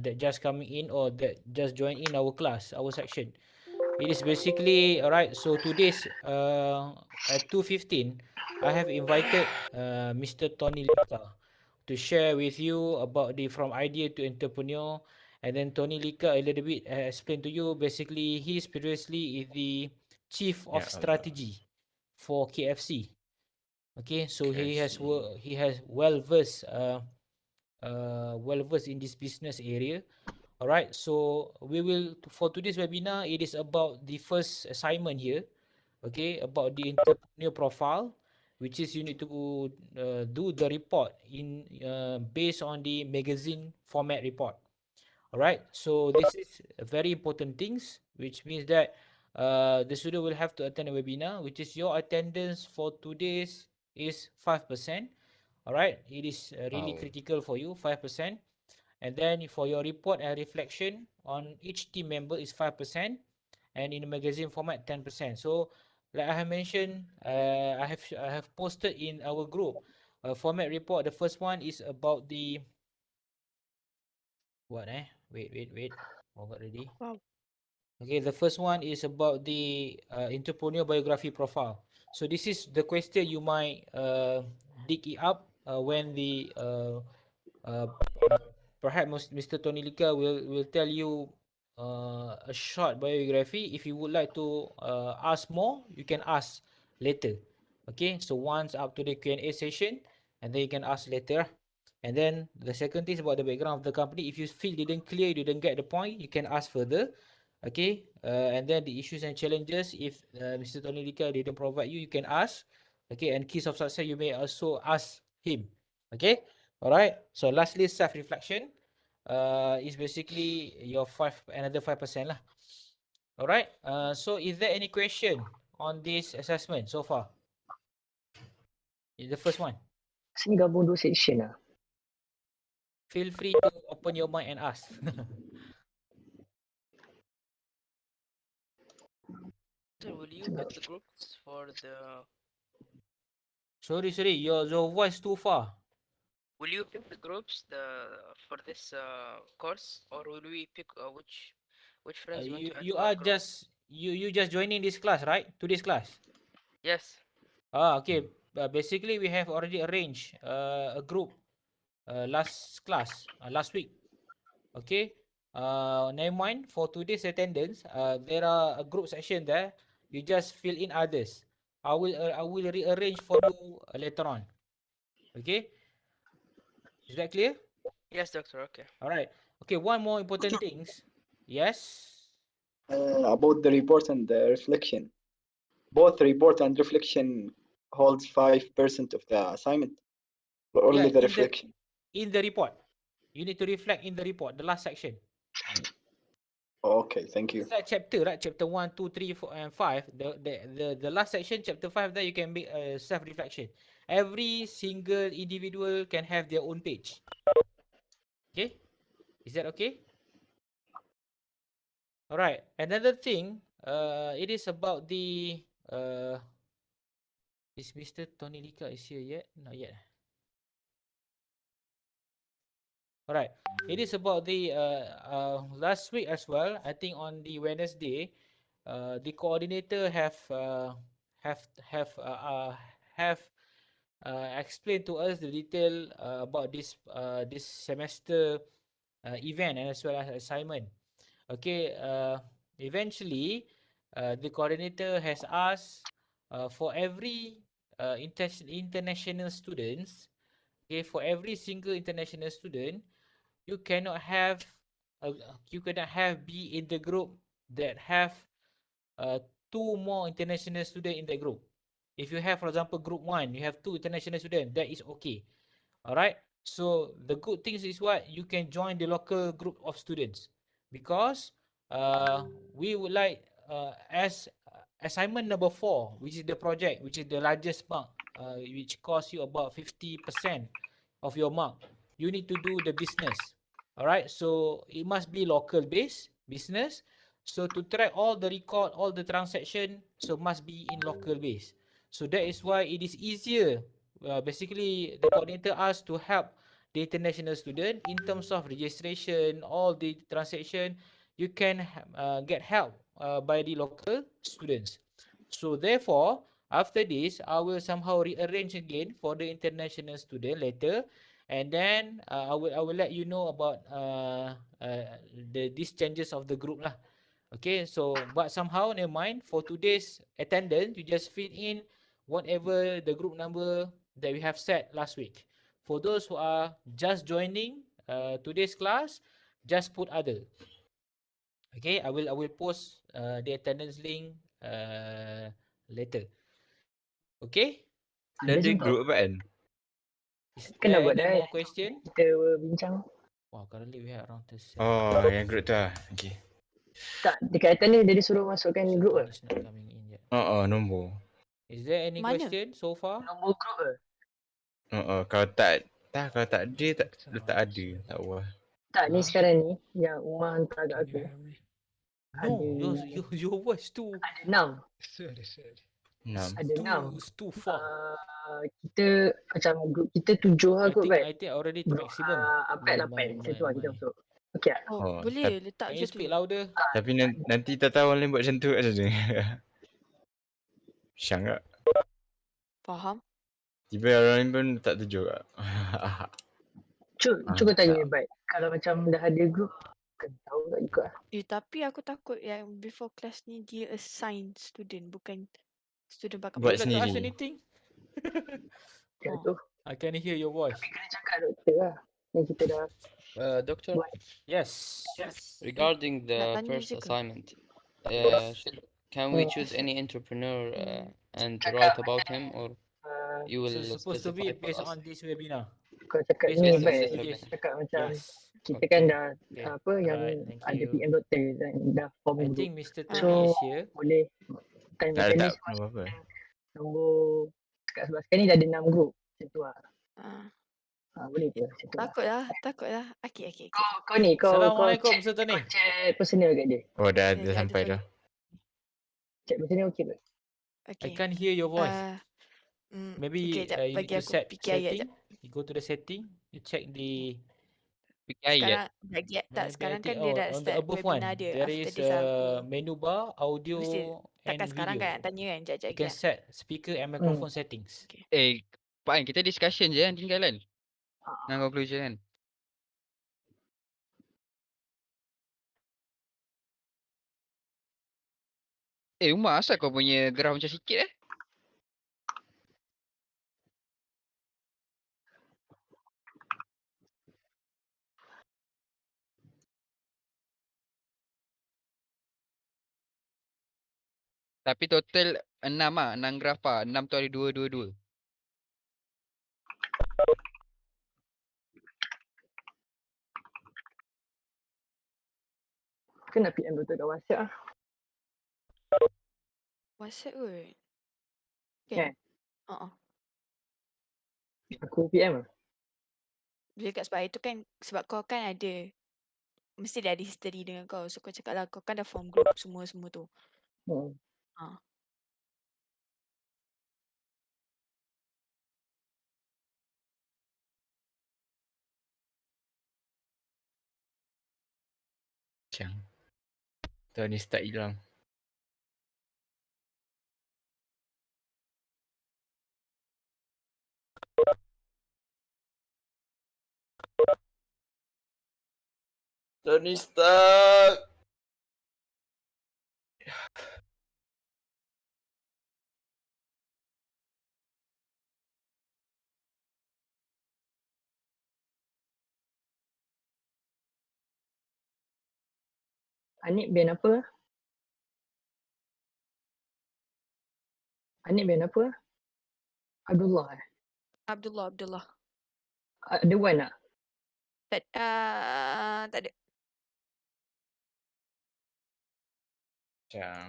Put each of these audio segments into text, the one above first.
that just coming in or that just joined in our class, our section. It is basically alright. So today's at 2:15, I have invited Mr. Tony Lika to share with you about the from idea to entrepreneur. And then Tony Lika a little bit explain to you. Basically, he's previously is the chief of Yeah, strategy for KFC. Okay, so KFC. he has well versed in this business area. All right, so we will for today's webinar. It is about the first assignment here. Okay, about the entrepreneur profile, which is you need to do the report in based on the magazine format report. All right, so this is very important things, which means that the student will have to attend a webinar, which is your attendance for today's is 5%. All right, it is really Oh, critical for you, 5%. And then for your report and reflection on each team member is 5%, and in the magazine format 10%. So like I have mentioned, I have posted in our group format report. The first one is about the what wait forgot already. Wow. Okay, the first one is about the entrepreneur biography profile. So this is the question you might dig it up when the uh, uh, perhaps Mr. Tony Lika will tell you a short biography. If you would like to ask more, you can ask later. Okay, so once up to the Q&A session, and then you can ask later. And then the second thing is about the background of the company. If you feel didn't clear, you didn't get the point, you can ask further. Okay, and then the issues and challenges. If Mr. Tony Lika didn't provide you, you can ask. Okay, and keys of success, you may also ask him. Okay, all right. So lastly, self-reflection is basically your another 5% lah. All right. So is there any question on this assessment so far? Is the first one. Sini gabung dua section lah. Feel free to open your mind and ask. Sir, will you pick the groups for the? sorry, your voice too far. Will you pick the groups for this course, or will we pick which friends want to add You to our are group? just you just joining this class, right? Today's class. Yes. Okay. Basically, we have already arranged a group last class last week. Okay. Never mind for today's attendance. There are a group section there. You just fill in others. I will rearrange for you later on. Okay. Is that clear? Yes, doctor. Okay. All right. Okay. One more important things. Yes. About the report and the reflection. Both report and reflection holds 5% of the assignment, or Yeah. only the reflection? In the report, you need to reflect in the report. The last section. Okay, thank you. It's like chapter, right? Chapter 1, 2, 3, 4, and 5. The last section, chapter 5, there you can make a self-reflection. Every single individual can have their own page. Okay? Is that okay? All right. Another thing, it is about the is Mr. Tony Lika is here yet? Not yet. All right. It is about the last week as well. I think on the Wednesday, the coordinator have have uh, uh, have explained to us the detail about this semester event and as well as assignment. Okay. Eventually, the coordinator has asked for every international students. Okay, for every single international student, you cannot have you cannot have be in the group that have uh, two more international students in that group. If you have, for example, group one, you have two international students, that is okay. All right. So the good things is what you can join the local group of students, because we would like as assignment number 4, which is the project, which is the largest mark, which costs you about 50% of your mark. You need to do the business. All right. So it must be local based business. So to track all the record, all the transaction, so must be in local base. So that is why it is easier. Basically, the coordinator asked to help the international student in terms of registration, all the transaction, you can get help by the local students. So therefore, after this, I will somehow rearrange again for the international student later, and then I will let you know about these changes of the group lah. Okay, so but somehow never mind, for today's attendance, you just fill in whatever the group number that we have set last week. For those who are just joining today's class, just put other. Okay, I will post the attendance link later. Okay, Dah Ada ada juga. group kan? is Kan dah there buat any dah more question? kita bincang. Wow, currently we have around 37. Oh, yang group tu lah. Okay. Tak, dekat attendance dia disuruh masukkan group Someone ke? is not coming in yet. Nombor. Is there any Mana? question so far? Nombor group ke? Kalau tak ada tak Next letak round, ada. so- Tak apa. Tak, ni Huh? sekarang ni yang Umar hantar kat Can aku. you hear me? Ada No, your voice too. ada 6. Sorry. 6. Ada 6. It's too far. Kita macam group kita 7 lah I kot think kan. I think already to Group maximum. 4, 8 macam tu lah kita masuk. Okey tak? Oh, Oh, boleh letak Can je you tu. speak louder? Tapi nanti tak tahu orang lain buat macam tu kat sana. Syang tak? Faham? Tiba orang lain pun tak tuju tak? Cuba tanya baik. Kalau macam dah ada group, kan tahu tak juga lah. Tapi aku takut yang before class ni dia assign student, bukan student pakai Buat Don't let pakai. us sendiri. anything. Ya Oh. tu. I can hear your voice. Tapi kena cakap doktor lah. Yang kita dah Doctor, buat. Yes. regarding the tanya first je ke? assignment, can we choose any entrepreneur and write about him, or you So will it's supposed to be specify for based us? on this webinar. Kau cakap Based ni on baik. today's. Cakap macam Yes. kita kan Okay. dah Okay. apa yang Alright, thank ada you. PM doktor dan dah form I group. think Mr. Ah. Tony So is here. boleh time Tak attendance letak apa-apa. nombor kat sebelah sekarang ni dah ada 6 group. Macam tu lah. Boleh ke macam tu lah. Takutlah. Okay. Kau ni kau Assalamualaikum, chat, Mr. Tony. kau chat personal kat dia. Oh, dah Ya, sampai ada dah. Chat personal okey ke? I Okay. can't hear your voice. Okay, Maybe jap, you need bagi to aku set fikir ayat setting. You go to the setting. You check the. Sekarang tak, Maybe sekarang I kan think, dia dah on the start above one. webinar dia. There After is this aku menu bar, audio mesti and takkan sekarang video. kan tanya kan jap You lagi can kan. set speaker and microphone settings. Pak An, kita discussion je kan, tinggal kan? Dengan conclusion kan? Umar, asal kau punya graf macam sikit Tapi total 6 lah, 6 graf lah. 6 tu ada 2. Kena PM doktor kat WhatsApp lah. WhatsApp kot. Kan? Aku PM lah. Bila kat sebab itu kan, sebab kau kan ada, mesti dia ada history dengan kau. So kau cakap lah, kau kan dah form group semua tu. Macam. Tony start hilang. Tony stuck. Anik band apa? Anik band apa? Abdullah eh? Abdullah. Ada one tak? Tak ada. Macam.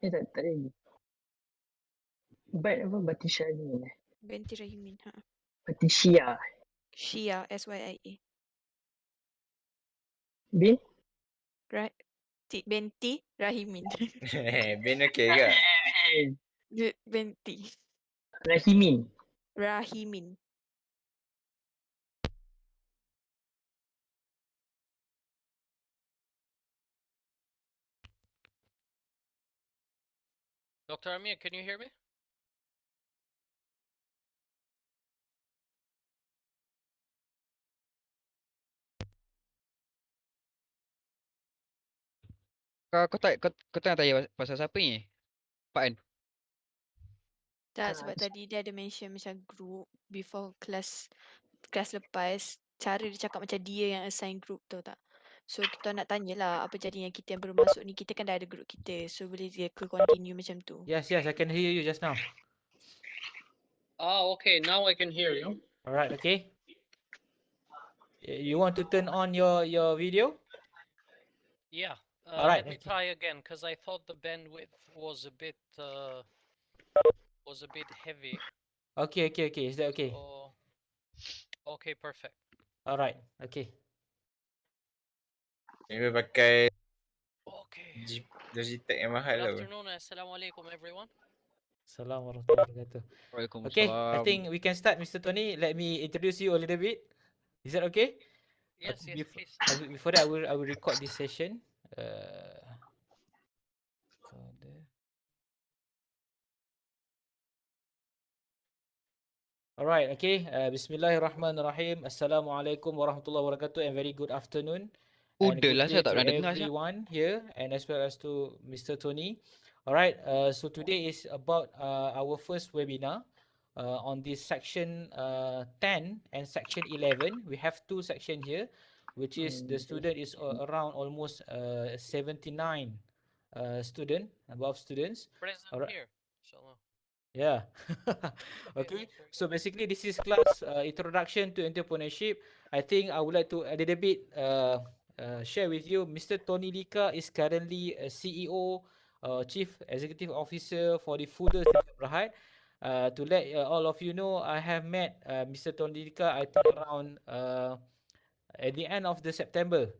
Tak ada lagi. Bat apa? Batisha ni eh? Binti Rahimin. Batishia. Shia, SYIA. Bin? Binti Rahimin. Ben okey ke? Binti Rahimin. Rahimin. Dr. Amir, can you hear me? Kau tengah tanya pasal siapa ni? Pak An? Tak, sebab tadi dia ada mention macam group before kelas lepas, cara dia cakap macam dia yang assign group, tahu tak? So kita nak tanyalah apa jadinya kita yang baru masuk ni, kita kan dah ada group kita. So boleh dia ke continue macam tu. Yes, yes, I can hear you just now. Okay, now I can hear you. Alright, okay. You want to turn on your video? Yeah. Alright, Let me okay. try again because I thought the bandwidth was a bit heavy. Okay, okay, okay. Is that okay? So, okay, perfect. Alright, okay. Ni pakai Okay. Logitech yang mahal Good tau. afternoon. Assalamualaikum, everyone. Assalamualaikum warahmatullahi wabarakatuh. Okay, I Waalaikumsalam. think we can start, Mr. Tony. Let me introduce you a little bit. Is that okay? Yes, yes, please. Before that, I will record this session. Recorder. Alright, okay. Bismillahirrahmanirrahim. Assalamualaikum warahmatullahi wabarakatuh and very good afternoon. And Foodle good lah, day saya tak to pernah dengar siap. everyone here and as well as to Mr. Tony. Alright, so today is about our first webinar on this section 10 and section 11. We have two sections here, which is the student is around almost 79 above students. Present Alright. here. Inshallah. Yeah. Okay. So basically, this is class introduction to entrepreneurship. I think I would like to a little bit share with you. Mr. Tony Lika is currently a CEO, Chief Executive Officer for the Foodle Sdn Bhd. To let all of you know, I have met Mr. Tony Lika I think around at the end of the September.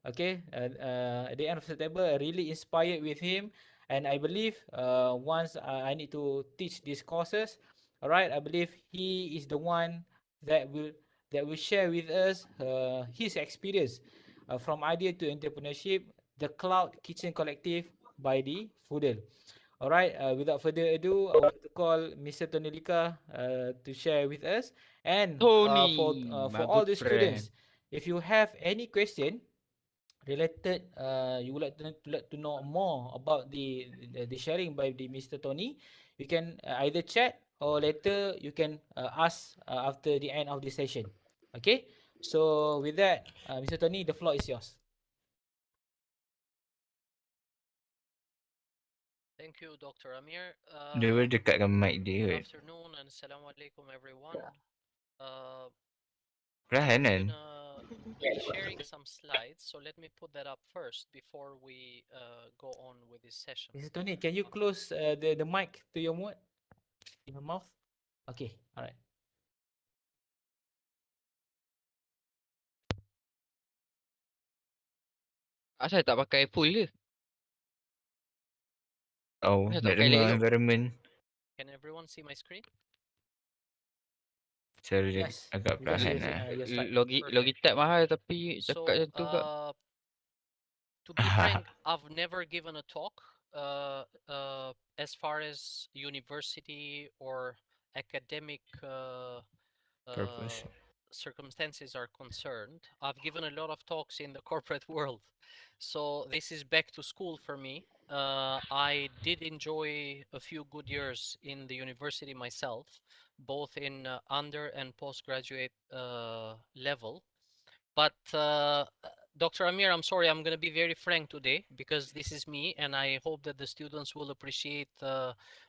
Okay, at the end of September, I really inspired with him, and I believe once I need to teach these courses, all right, I believe he is the one that will share with us his experience from idea to entrepreneurship, the Cloud Kitchen Collective by the Foodle. All right, without further ado, I would like to call Mr. Tony Lika to share with us, and Tony, for my all good the friend. students, if you have any question related, you would like to know more about the sharing by the Mr. Tony, you can either chat or later you can ask after the end of the session. Okay, so with that, Mr. Tony, the floor is yours. Thank you, Dr. Amir. Dia boleh dekatkan mic dia Good kot. afternoon and assalamualaikum, everyone. Perlahan kan? I'm gonna be sharing some slides, so let me put that up first before we go on with this session. Mr. Tony, can you close the mic to your mouth? Okay, all right. Asal tak pakai full je? Oh, Saya tak nak pakai dengar elok-elok. environment. Can everyone see my screen? Cara dia Yes, agak we can see perlahan your, lah. your slide. Logitech mahal tapi cakap So, macam tu kat. to be frank, I've never given a talk as far as university or academic Purpose. circumstances are concerned. I've given a lot of talks in the corporate world, so this is back to school for me. I did enjoy a few good years in the university myself, both in under and postgraduate level. But Dr. Amir, I'm sorry, I'm going to be very frank today because this is me, and I hope that the students will appreciate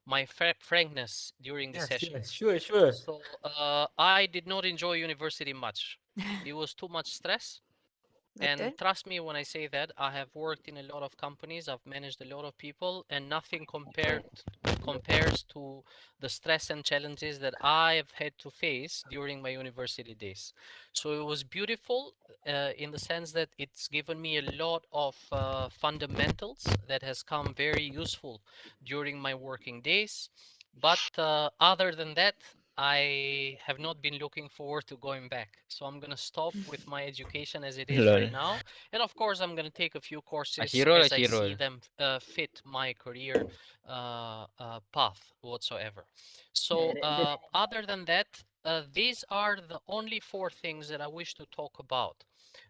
my frankness during this session. Yes, sure. So I did not enjoy university much. It was too much stress. And trust me when I say that, I have worked in a lot of companies, I've managed a lot of people, and nothing compares to the stress and challenges that I've had to face during my university days. So it was beautiful in the sense that it's given me a lot of fundamentals that has come very useful during my working days. But other than that, I have not been looking forward to going back. So I'm gonna stop with my education as it is right Lol. now, and of course I'm gonna take a few As you courses roll, as as I you see roll. them fit my career path whatsoever. Yeah, So the other than that, these are the only four things that I wish to talk about.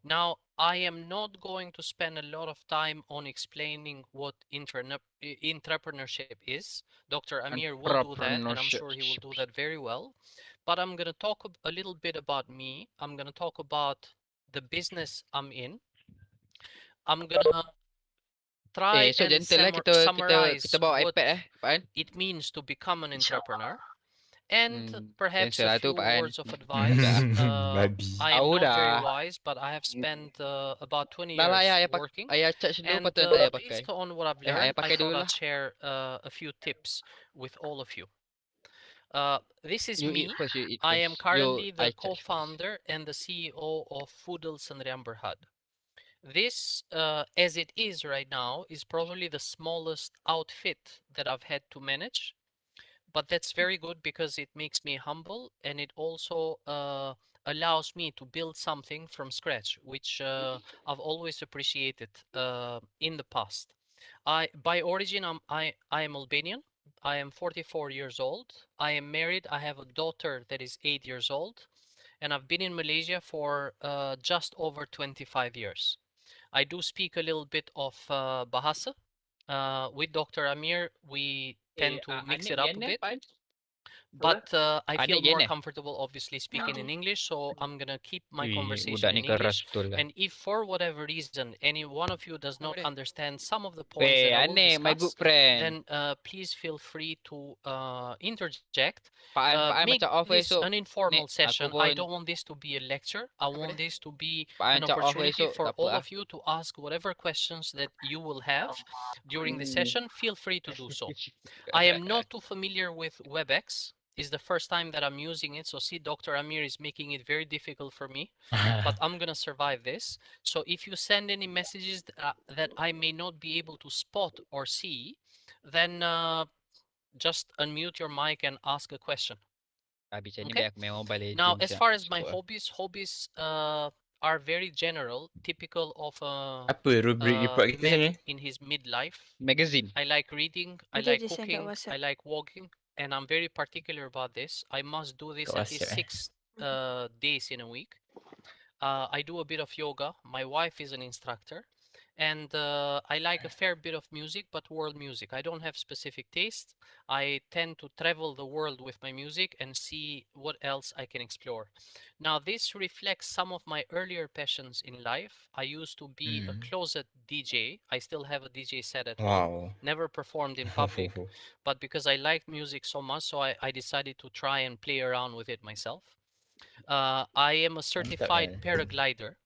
Now, I am not going to spend a lot of time on explaining what entrepreneurship is. Dr. Amir will do that, and I'm Entrepreneurship. sure he will do that very well. But I'm going to talk a little bit about me. I'm going to talk about the business I'm in. I'm going to try So and gentle lah kita summarize bawa what iPad Pak An. it means to become an entrepreneur, and perhaps Cancel a lah tu few Pak An. words of Agak advice. Babi. I am tahu not very dah. wise, but I have spent about 20 Dah lah years working. ayah charge dulu lepas And tu nanti ayah pakai. based on what I've Ayah learned, I pakai thought dulu I'd lah. share a few tips with all of you. This is You eat me. first, you eat I am first. You currently the I charge first. co-founder and the CEO of Foodle Berhad. This, as it is right now, is probably the smallest outfit that I've had to manage, but that's very good because it makes me humble, and it also allows me to build something from scratch, which I've always appreciated in the past. By origin, I am Albanian. I am 44 years old. I am married. I have a daughter that is 8 years old, and I've been in Malaysia for just over 25 years. I do speak a little bit of Bahasa. With Dr. Amir, we tend to mix Anik it up a Yana bit, Pak An. but I feel Anik more Yana. comfortable obviously speaking in English, so I'm gonna keep my Budak conversation ni in keras English. betul lah. And if for whatever reason any one of you does Apa not dia? understand some of the points Weh, that I will Anik, my good discuss, friend. then please feel free to interject. Pak An Make macam off this esok. an informal Nik, aku session. I pun don't want this to be a lecture. I apa dia? want this to be Pak An an macam off opportunity esok, for tak apa all ah. of you to ask whatever questions that you will have during the session. Feel free to do so. I am not too familiar with WebEx. It's the first time that I'm using it. So see, Dr. Amir is making it very difficult for me, but I'm gonna survive this. So if you send any messages that I may not be able to spot or see, then just unmute your mic and ask a question. Habis ni Okay. biar aku main Mobile Now, Legends as nak far as my masuk lah. hobbies are very general, typical of Apa rubrik a report kita man ni? in his midlife. Magazine. I like reading, I Boleh like dia send kat cooking, I WhatsApp. like walking, and I'm very particular about this. I must do this Kat at least WhatsApp 6 days in a week. I do a bit of yoga. My wife is an instructor. And I like a fair bit of music, but world music. I don't have specific taste. I tend to travel the world with my music and see what else I can explore. Now, this reflects some of my earlier passions in life. I used to be a closet DJ. I still have a DJ set at home. Wow. Never performed in public, but because I liked music so much, so I decided to try and play around with it myself. I am a Mantap certified kan? paraglider.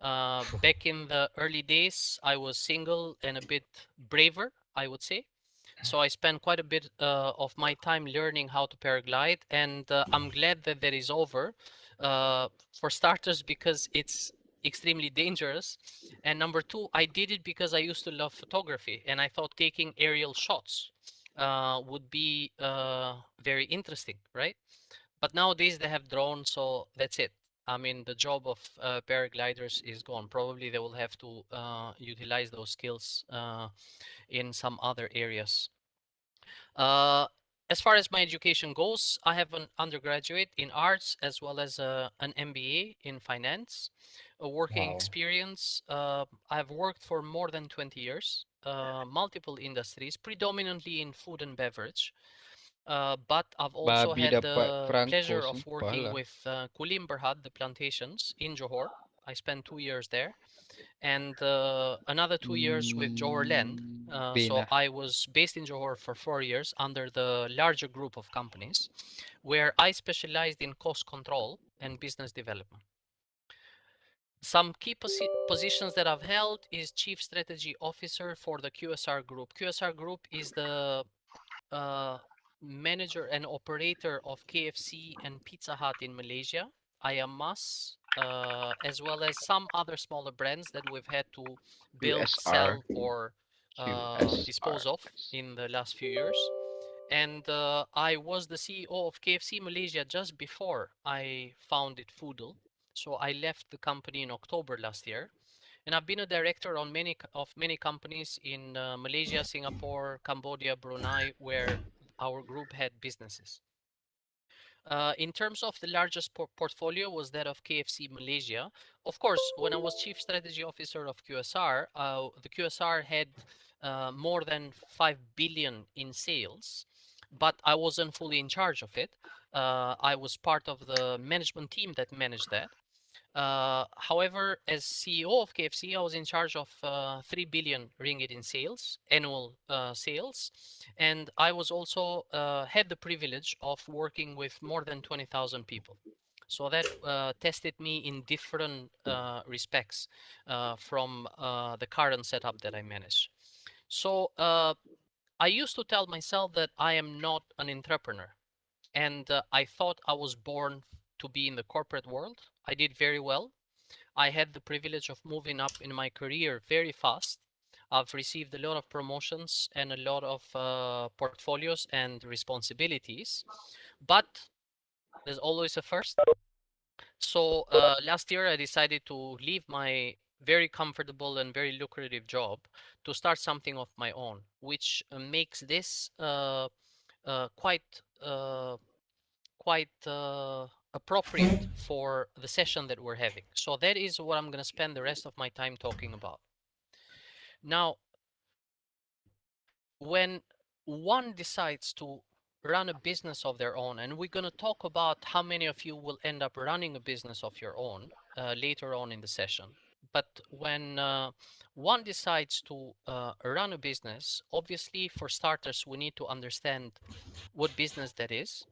Back in the early days, I was single and a bit braver, I would say. So I spent quite a bit of my time learning how to paraglide, and I'm glad that that is over. For starters, because it's extremely dangerous, and number two, I did it because I used to love photography, and I thought taking aerial shots would be very interesting, right? But nowadays they have drones, so that's it. I mean, the job of paragliders is gone. Probably they will have to utilize those skills in some other areas. As far as my education goes, I have an undergraduate in arts as well as an MBA in finance. A working Wow. experience. I've worked for more than 20 years, multiple industries, predominantly in food and beverage. But I've also Babi had dapat the perangko pleasure of sumpah working lah. with Kulim Berhad, the plantations in Johor. I spent 2 years there, and another 2 years with Johor Land. Bin So lah. I was based in Johor for 4 years under the larger group of companies, where I specialized in cost control and business development. Some key positions that I've held is Chief Strategy Officer for the QSR Group. QSR Group is the uh, manager and operator of KFC and Pizza Hut in Malaysia, Ayamas, as well as some other smaller brands that we've had to build, QSR. sell, or QSR. dispose of in the last few years. And I was the CEO of KFC Malaysia just before I founded Foodle. So I left the company in October last year, and I've been a director on many companies in Malaysia, Singapore, Cambodia, Brunei, where our group had businesses. In terms of the largest portfolio was that of KFC Malaysia. Of course, when I was Chief Strategy Officer of QSR, the QSR had more than 5 billion in sales, but I wasn't fully in charge of it. I was part of the management team that managed that. However, as CEO of KFC, I was in charge of 3 billion ringgit in sales, annual sales. And I was also had the privilege of working with more than 20,000 people. So that tested me in different respects from the current setup that I manage. So I used to tell myself that I am not an entrepreneur. And I thought I was born to be in the corporate world. I did very well. I had the privilege of moving up in my career very fast. I've received a lot of promotions and a lot of portfolios and responsibilities, but there's always a first. So last year I decided to leave my very comfortable and very lucrative job to start something of my own, which makes this quite appropriate for the session that we're having. So that is what I'm going to spend the rest of my time talking about. Now, when one decides to run a business of their own, and we're going to talk about how many of you will end up running a business of your own later on in the session. But when one decides to run a business, obviously for starters, we need to understand what business that is,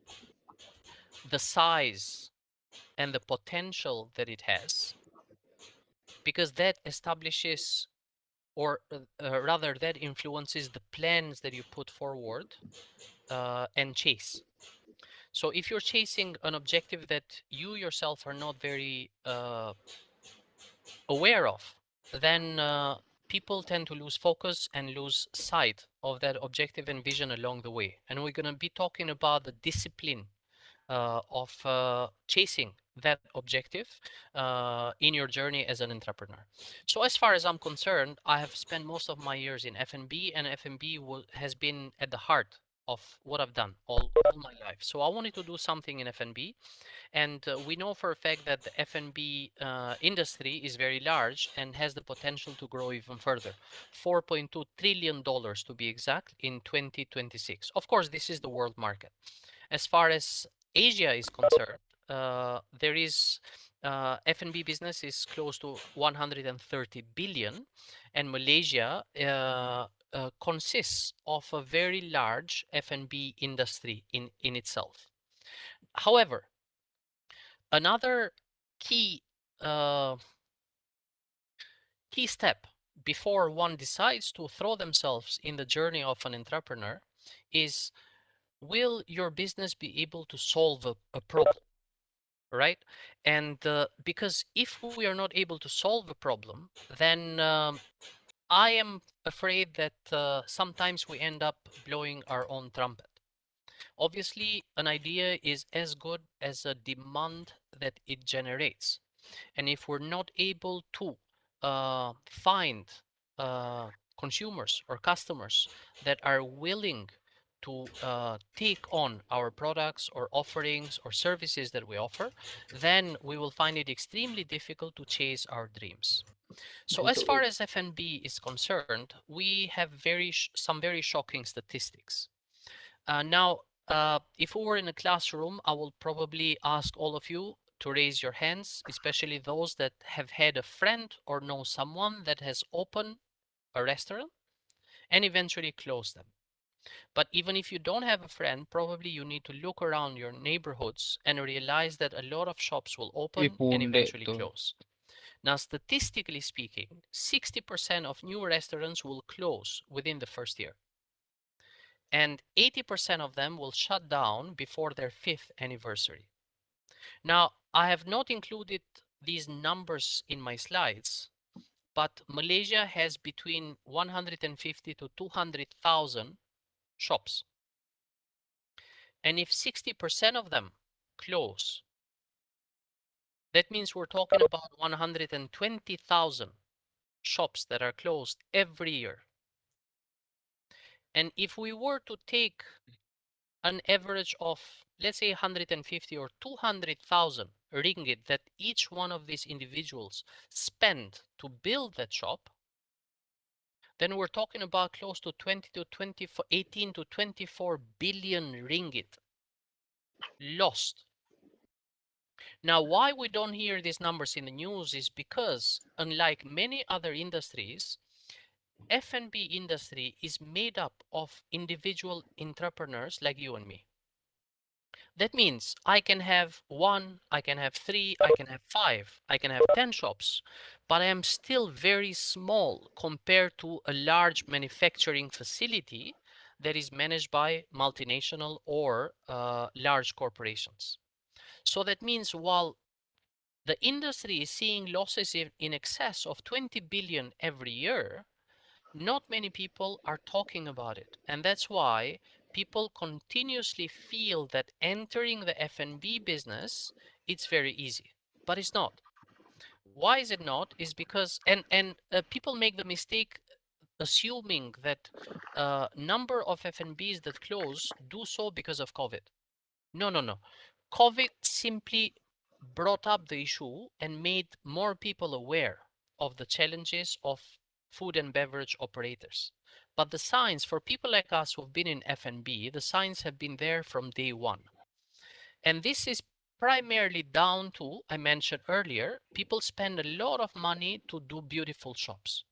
the size and the potential that it has, because that establishes, or rather that influences the plans that you put forward and chase. So if you're chasing an objective that you yourself are not very aware of, then people tend to lose focus and lose sight of that objective and vision along the way. And we're going to be talking about the discipline of chasing that objective in your journey as an entrepreneur. So as far as I'm concerned, I have spent most of my years in F&B, and F&B has been at the heart of what I've done all my life. So I wanted to do something in F&B, and we know for a fact that the F&B industry is very large and has the potential to grow even further. $4.2 trillion to be exact in 2026. Of course, this is the world market. As far as Asia is concerned, there is F&B business is close to 130 billion, and Malaysia consists of a very large F&B industry in itself. However, another key key step before one decides to throw themselves in the journey of an entrepreneur is, will your business be able to solve a problem, right? And because if we are not able to solve a problem, then I am afraid that sometimes we end up blowing our own trumpet. Obviously, an idea is as good as a demand that it generates. And if we're not able to find consumers or customers that are willing to take on our products or offerings or services that we offer, then we will find it extremely difficult to chase our dreams. So as far as F&B is concerned, we have some very shocking statistics. Now, if we were in a classroom, I will probably ask all of you to raise your hands, especially those that have had a friend or know someone that has opened a restaurant and eventually closed them. But even if you don't have a friend, probably you need to look around your neighborhoods and realize that a lot of shops will open and eventually close. Now, statistically speaking, 60% of new restaurants will close within the first year, and 80% of them will shut down before their 5th anniversary. Now, I have not included these numbers in my slides, but Malaysia has between 150 to 200,000 shops. And if 60% of them close, that means we're talking about 120,000 shops that are closed every year. And if we were to take an average of, let's say, 150 or 200,000 ringgit that each one of these individuals spend to build that shop, then we're talking about close to 20 to 24, 18 to 24 billion ringgit lost. Now, why we don't hear these numbers in the news is because, unlike many other industries, F&B industry is made up of individual entrepreneurs like you and me. That means I can have one, I can have three, I can have five, I can have 10 shops, but I am still very small compared to a large manufacturing facility that is managed by multinational or large corporations. So that means while the industry is seeing losses in excess of 20 billion every year, not many people are talking about it. And that's why people continuously feel that entering the F&B business, it's very easy, but it's not. Why is it not? Is because, people make the mistake assuming that number of F&Bs that close do so because of COVID. No, no, no. COVID simply brought up the issue and made more people aware of the challenges of food and beverage operators. But the signs for people like us who've been in F&B, the signs have been there from day one. And this is primarily down to, I mentioned earlier, people spend a lot of money to do beautiful shops.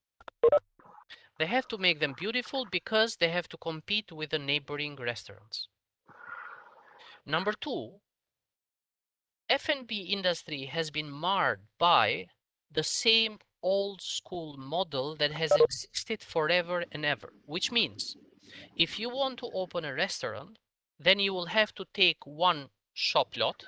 They have to make them beautiful because they have to compete with the neighboring restaurants. Number two, F&B industry has been marred by the same old school model that has existed forever and ever, which means if you want to open a restaurant, then you will have to take one shop lot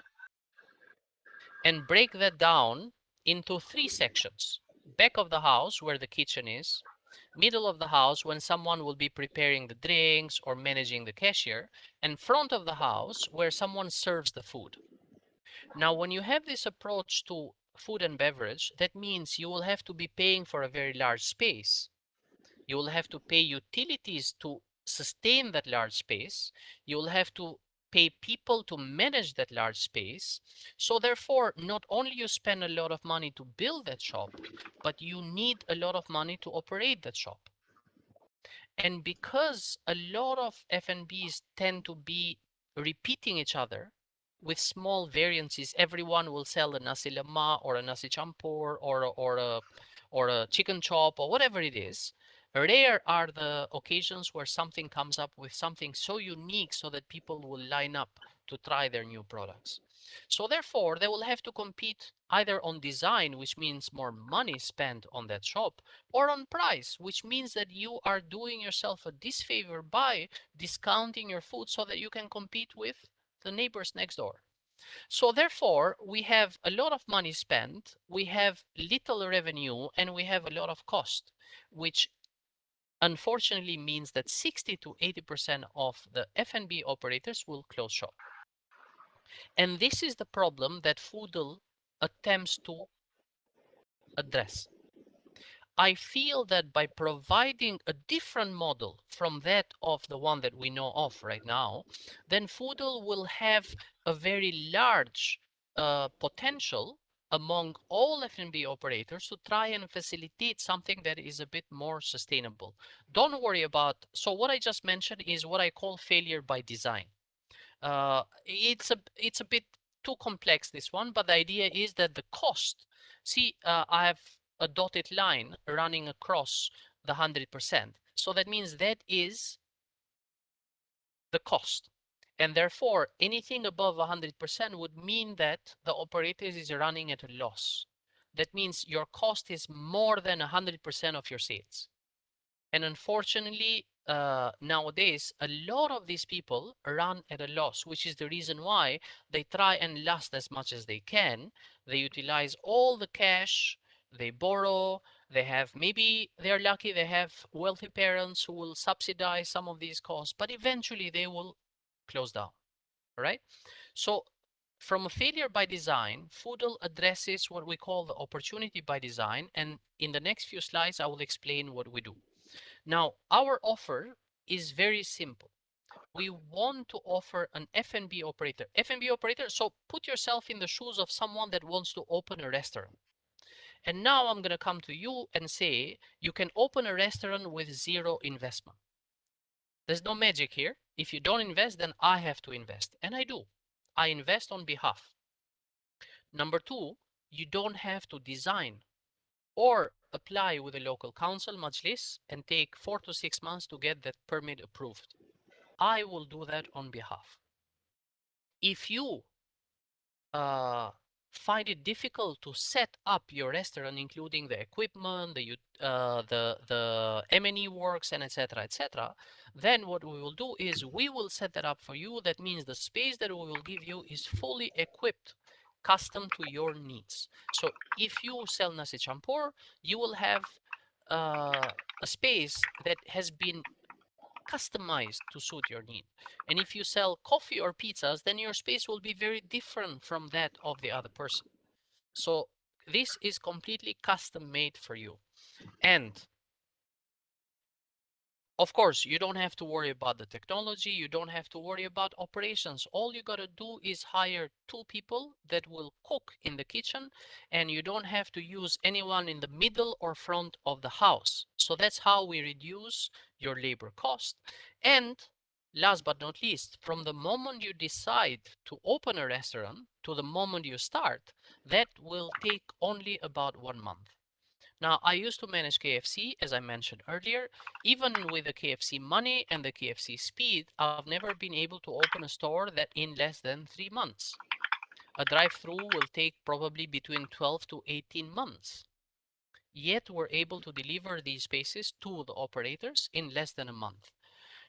and break that down into three sections. Back of the house where the kitchen is, middle of the house when someone will be preparing the drinks or managing the cashier, and front of the house where someone serves the food. Now, when you have this approach to food and beverage, that means you will have to be paying for a very large space. You will have to pay utilities to sustain that large space. You will have to pay people to manage that large space. So therefore, not only you spend a lot of money to build that shop, but you need a lot of money to operate that shop. And because a lot of F&Bs tend to be repeating each other with small variances, everyone will sell a nasi lemak or a nasi campur or a chicken chop or whatever it is. Rare are the occasions where something comes up with something so unique so that people will line up to try their new products. So therefore, they will have to compete either on design, which means more money spent on that shop, or on price, which means that you are doing yourself a disfavor by discounting your food so that you can compete with the neighbors next door. So therefore, we have a lot of money spent, we have little revenue, and we have a lot of cost, which unfortunately means that 60 to 80% of the F&B operators will close shop. And this is the problem that foodle attempts to address. I feel that by providing a different model from that of the one that we know of right now, then foodle will have a very large potential among all F&B operators to try and facilitate something that is a bit more sustainable. Don't worry about, so what I just mentioned is what I call failure by design. It's a bit too complex, this one, but the idea is that the cost, see, I have a dotted line running across the 100%. So that means that is the cost. And therefore, anything above 100% would mean that the operator is running at a loss. That means your cost is more than 100% of your sales. And unfortunately, nowadays, a lot of these people run at a loss, which is the reason why they try and last as much as they can. They utilize all the cash, they borrow, they have, maybe they're lucky, they have wealthy parents who will subsidize some of these costs, but eventually they will close down. All right. So from a failure by design, Foodle addresses what we call the opportunity by design. And in the next few slides, I will explain what we do. Now, our offer is very simple. We want to offer an F&B operator. F&B operator, so put yourself in the shoes of someone that wants to open a restaurant. And now I'm going to come to you and say, you can open a restaurant with zero investment. There's no magic here. If you don't invest, then I have to invest. And I do. I invest on behalf. Number two, you don't have to design or apply with the local council, Majlis, and take 4 to 6 months to get that permit approved. I will do that on behalf. If you find it difficult to set up your restaurant, including the equipment, the M&E works, and etc., then what we will do is we will set that up for you. That means the space that we will give you is fully equipped, custom to your needs. So if you sell nasi campur, you will have a space that has been customized to suit your need. And if you sell coffee or pizzas, then your space will be very different from that of the other person. So this is completely custom made for you. And of course, you don't have to worry about the technology. You don't have to worry about operations. All you got to do is hire 2 people that will cook in the kitchen, and you don't have to use anyone in the middle or front of the house. So that's how we reduce your labor cost. And last but not least, from the moment you decide to open a restaurant to the moment you start, that will take only about 1 month. Now, I used to manage KFC, as I mentioned earlier. Even with the KFC money and the KFC speed, I've never been able to open a store that in less than 3 months. A drive-through will take probably between 12 to 18 months. Yet we're able to deliver these spaces to the operators in less than a month.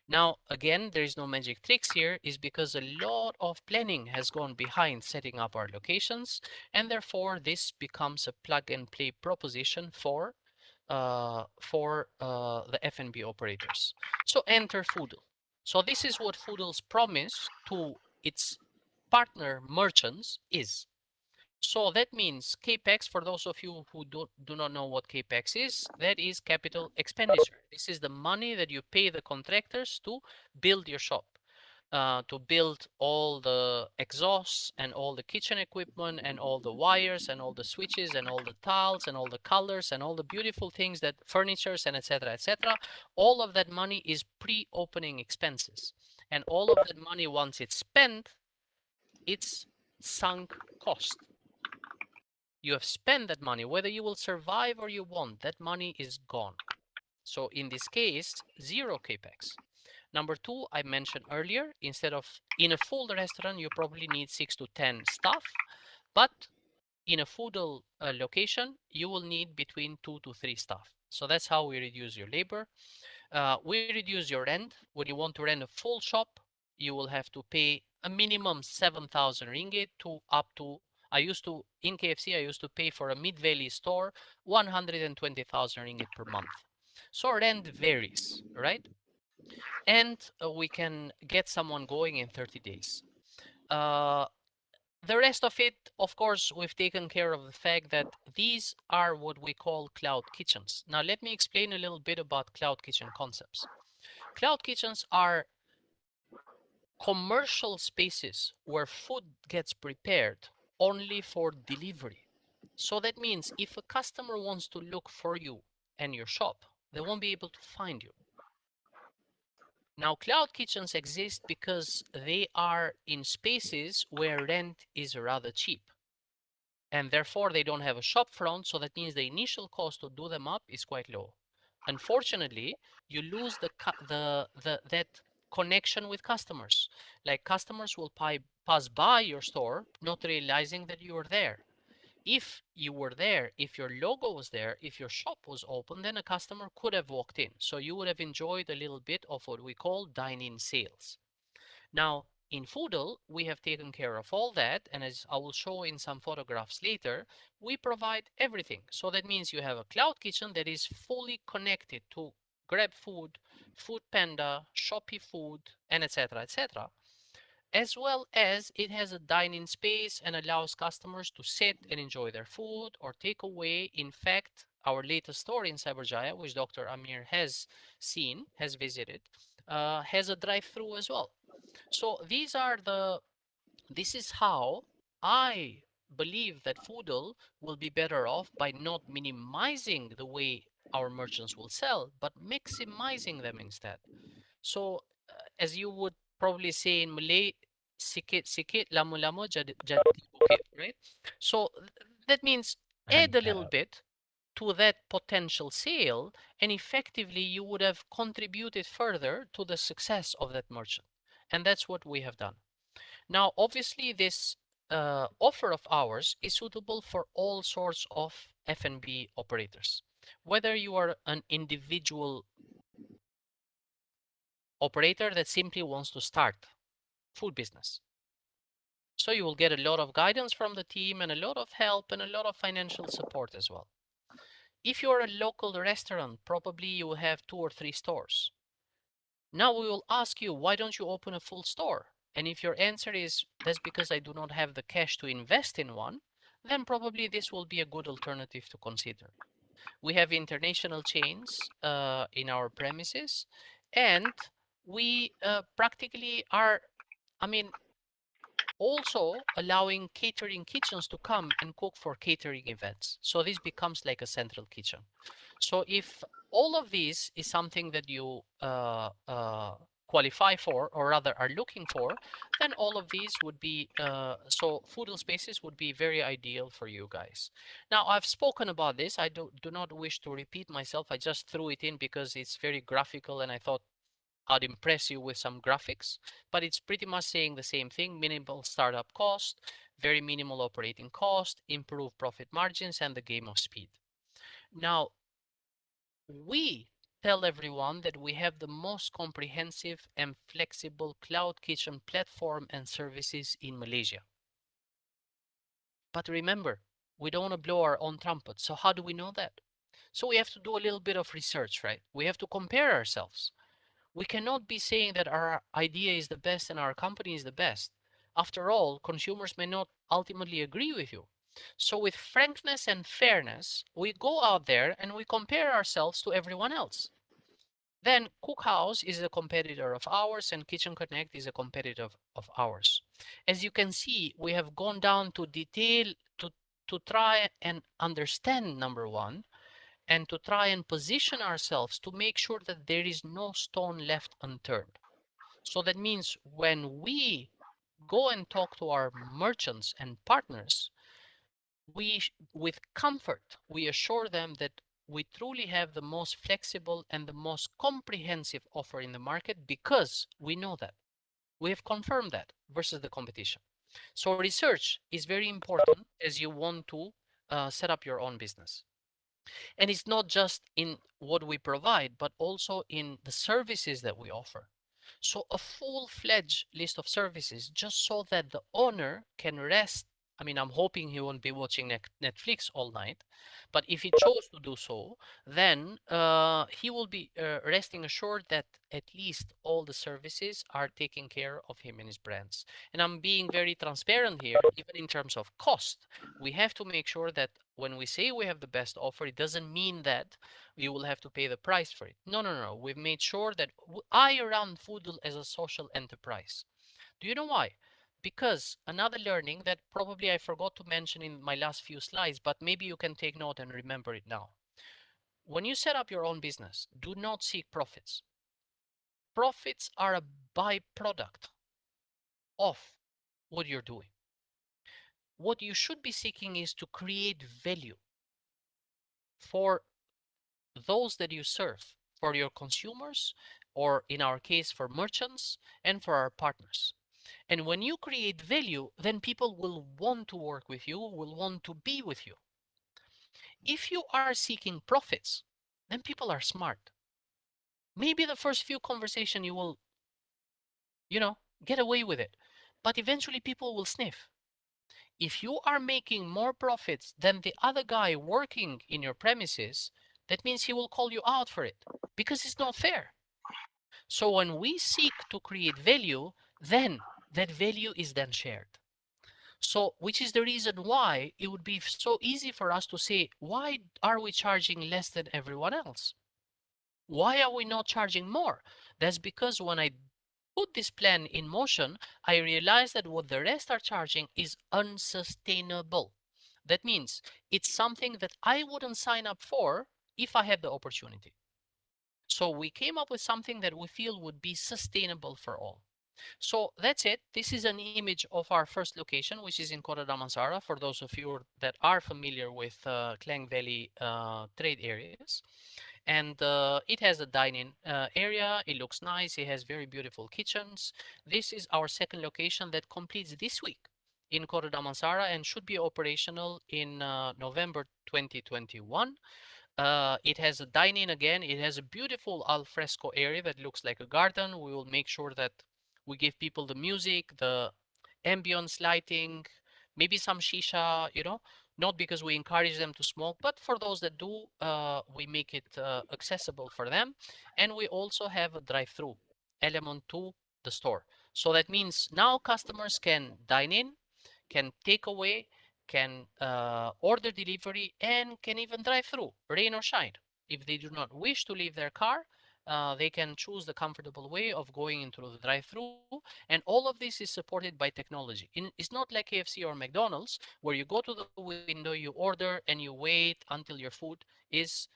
Now, again, there is no magic tricks here, is because a lot of planning has gone behind setting up our locations, and therefore this becomes a plug and play proposition for the F&B operators. So enter Foodle. So this is what Foodle's promise to its partner merchants is. So that means CAPEX, for those of you who do not know what CAPEX is, that is capital expenditure. This is the money that you pay the contractors to build your shop, to build all the exhausts and all the kitchen equipment and all the wires and all the switches and all the tiles and all the colors and all the beautiful things, that furnitures and etc., etc. All of that money is pre-opening expenses. And all of that money, once it's spent, it's sunk cost. You have spent that money, whether you will survive or you won't, that money is gone. So in this case, zero capex. Number two, I mentioned earlier, instead of in a full restaurant, you probably need 6 to 10 staff, but in a foodle location, you will need between 2 to 3 staff. So that's how we reduce your labor. We reduce your rent. When you want to rent a full shop, you will have to pay a minimum 7,000 ringgit to up to, in KFC, I used to pay for a Mid-Valley store 120,000 ringgit per month. So rent varies, right? And we can get someone going in 30 days. The rest of it, of course, we've taken care of the fact that these are what we call cloud kitchens. Now, let me explain a little bit about cloud kitchen concepts. Cloud kitchens are commercial spaces where food gets prepared only for delivery. So that means if a customer wants to look for you and your shop, they won't be able to find you. Now, cloud kitchens exist because they are in spaces where rent is rather cheap. And therefore, they don't have a shop front, so that means the initial cost to do them up is quite low. Unfortunately, you lose that connection with customers. Like, customers will pass by your store, not realizing that you were there. If you were there, if your logo was there, if your shop was open, then a customer could have walked in. So you would have enjoyed a little bit of what we call dine-in sales. Now, in Foodle, we have taken care of all that, and as I will show in some photographs later, we provide everything. So that means you have a cloud kitchen that is fully connected to Grab Food, Food Panda, Shopee Food, and etc., etc. as well as it has a dining space and allows customers to sit and enjoy their food or take away. In fact, our latest store in Cyberjaya, which Dr. Amir has seen, has visited, has a drive-through as well. So this is how I believe that Foodle will be better off by not minimizing the way our merchants will sell, but maximizing them instead. So, as you would probably say in Malay, sikit-sikit, lama-lama jadi bukit, right? So that means add a little Mantap. bit to that potential sale, and effectively you would have contributed further to the success of that merchant. And that's what we have done. Now, obviously, this offer of ours is suitable for all sorts of F&B operators. Whether you are an individual operator that simply wants to start food business. So you will get a lot of guidance from the team and a lot of help and a lot of financial support as well. If you're a local restaurant, probably you will have 2 or 3 stores. Now we will ask you, why don't you open a full store? And if your answer is, that's because I do not have the cash to invest in one, then probably this will be a good alternative to consider. We have international chains in our premises, and we practically are, I mean, also allowing catering kitchens to come and cook for catering events. So this becomes like a central kitchen. So if all of these is something that you qualify for, or rather are looking for, then all of these would be, so Foodle spaces would be very ideal for you guys. Now, I've spoken about this. I do not wish to repeat myself. I just threw it in because it's very graphical and I thought I'd impress you with some graphics, but it's pretty much saying the same thing: minimal startup cost, very minimal operating cost, improved profit margins, and the game of speed. Now, we tell everyone that we have the most comprehensive and flexible cloud kitchen platform and services in Malaysia. But remember, we don't want to blow our own trumpet. So how do we know that? So we have to do a little bit of research, right? We have to compare ourselves. We cannot be saying that our idea is the best and our company is the best. After all, consumers may not ultimately agree with you. So with frankness and fairness, we go out there and we compare ourselves to everyone else. Then Cookhouse is a competitor of ours and Kitchen Connect is a competitor of ours. As you can see, we have gone down to detail to try and understand, number one, and to try and position ourselves to make sure that there is no stone left unturned. So that means when we go and talk to our merchants and partners, with comfort, we assure them that we truly have the most flexible and the most comprehensive offer in the market because we know that. We have confirmed that versus the competition. So research is very important as you want to set up your own business. And it's not just in what we provide, but also in the services that we offer. So a full-fledged list of services just so that the owner can rest. I mean, I'm hoping he won't be watching Netflix all night, but if he chose to do so, then he will be resting assured that at least all the services are taking care of him and his brands. And I'm being very transparent here, even in terms of cost. We have to make sure that when we say we have the best offer, it doesn't mean that you will have to pay the price for it. No, no, no. We've made sure that I run Foodle as a social enterprise. Do you know why? Because another learning that probably I forgot to mention in my last few slides, but maybe you can take note and remember it now. When you set up your own business, do not seek profits. Profits are a byproduct of what you're doing. What you should be seeking is to create value for those that you serve, for your consumers, or in our case, for merchants and for our partners. And when you create value, then people will want to work with you, will want to be with you. If you are seeking profits, then people are smart. Maybe the first few conversations you will, get away with it, but eventually people will sniff. If you are making more profits than the other guy working in your premises, that means he will call you out for it because it's not fair. So when we seek to create value, then that value is then shared. So, which is the reason why it would be so easy for us to say, why are we charging less than everyone else? Why are we not charging more? That's because when I put this plan in motion, I realized that what the rest are charging is unsustainable. That means it's something that I wouldn't sign up for if I had the opportunity. So we came up with something that we feel would be sustainable for all. So that's it. This is an image of our first location, which is in Kota Damansara, for those of you that are familiar with Klang Valley trade areas. And it has a dining area. It looks nice. It has very beautiful kitchens. This is our second location that completes this week in Kota Damansara and should be operational in November 2021. It has a dining again. It has a beautiful al fresco area that looks like a garden. We will make sure that we give people the music, the ambience lighting, maybe some shisha, not because we encourage them to smoke, but for those that do, we make it accessible for them. And we also have a drive-through element to the store. So that means now customers can dine in, can take away, can order delivery, and can even drive through, rain or shine. If they do not wish to leave their car, they can choose the comfortable way of going into the drive-through, and all of this is supported by technology. It's not like KFC or McDonald's where you go to the window, you order, and you wait until your food is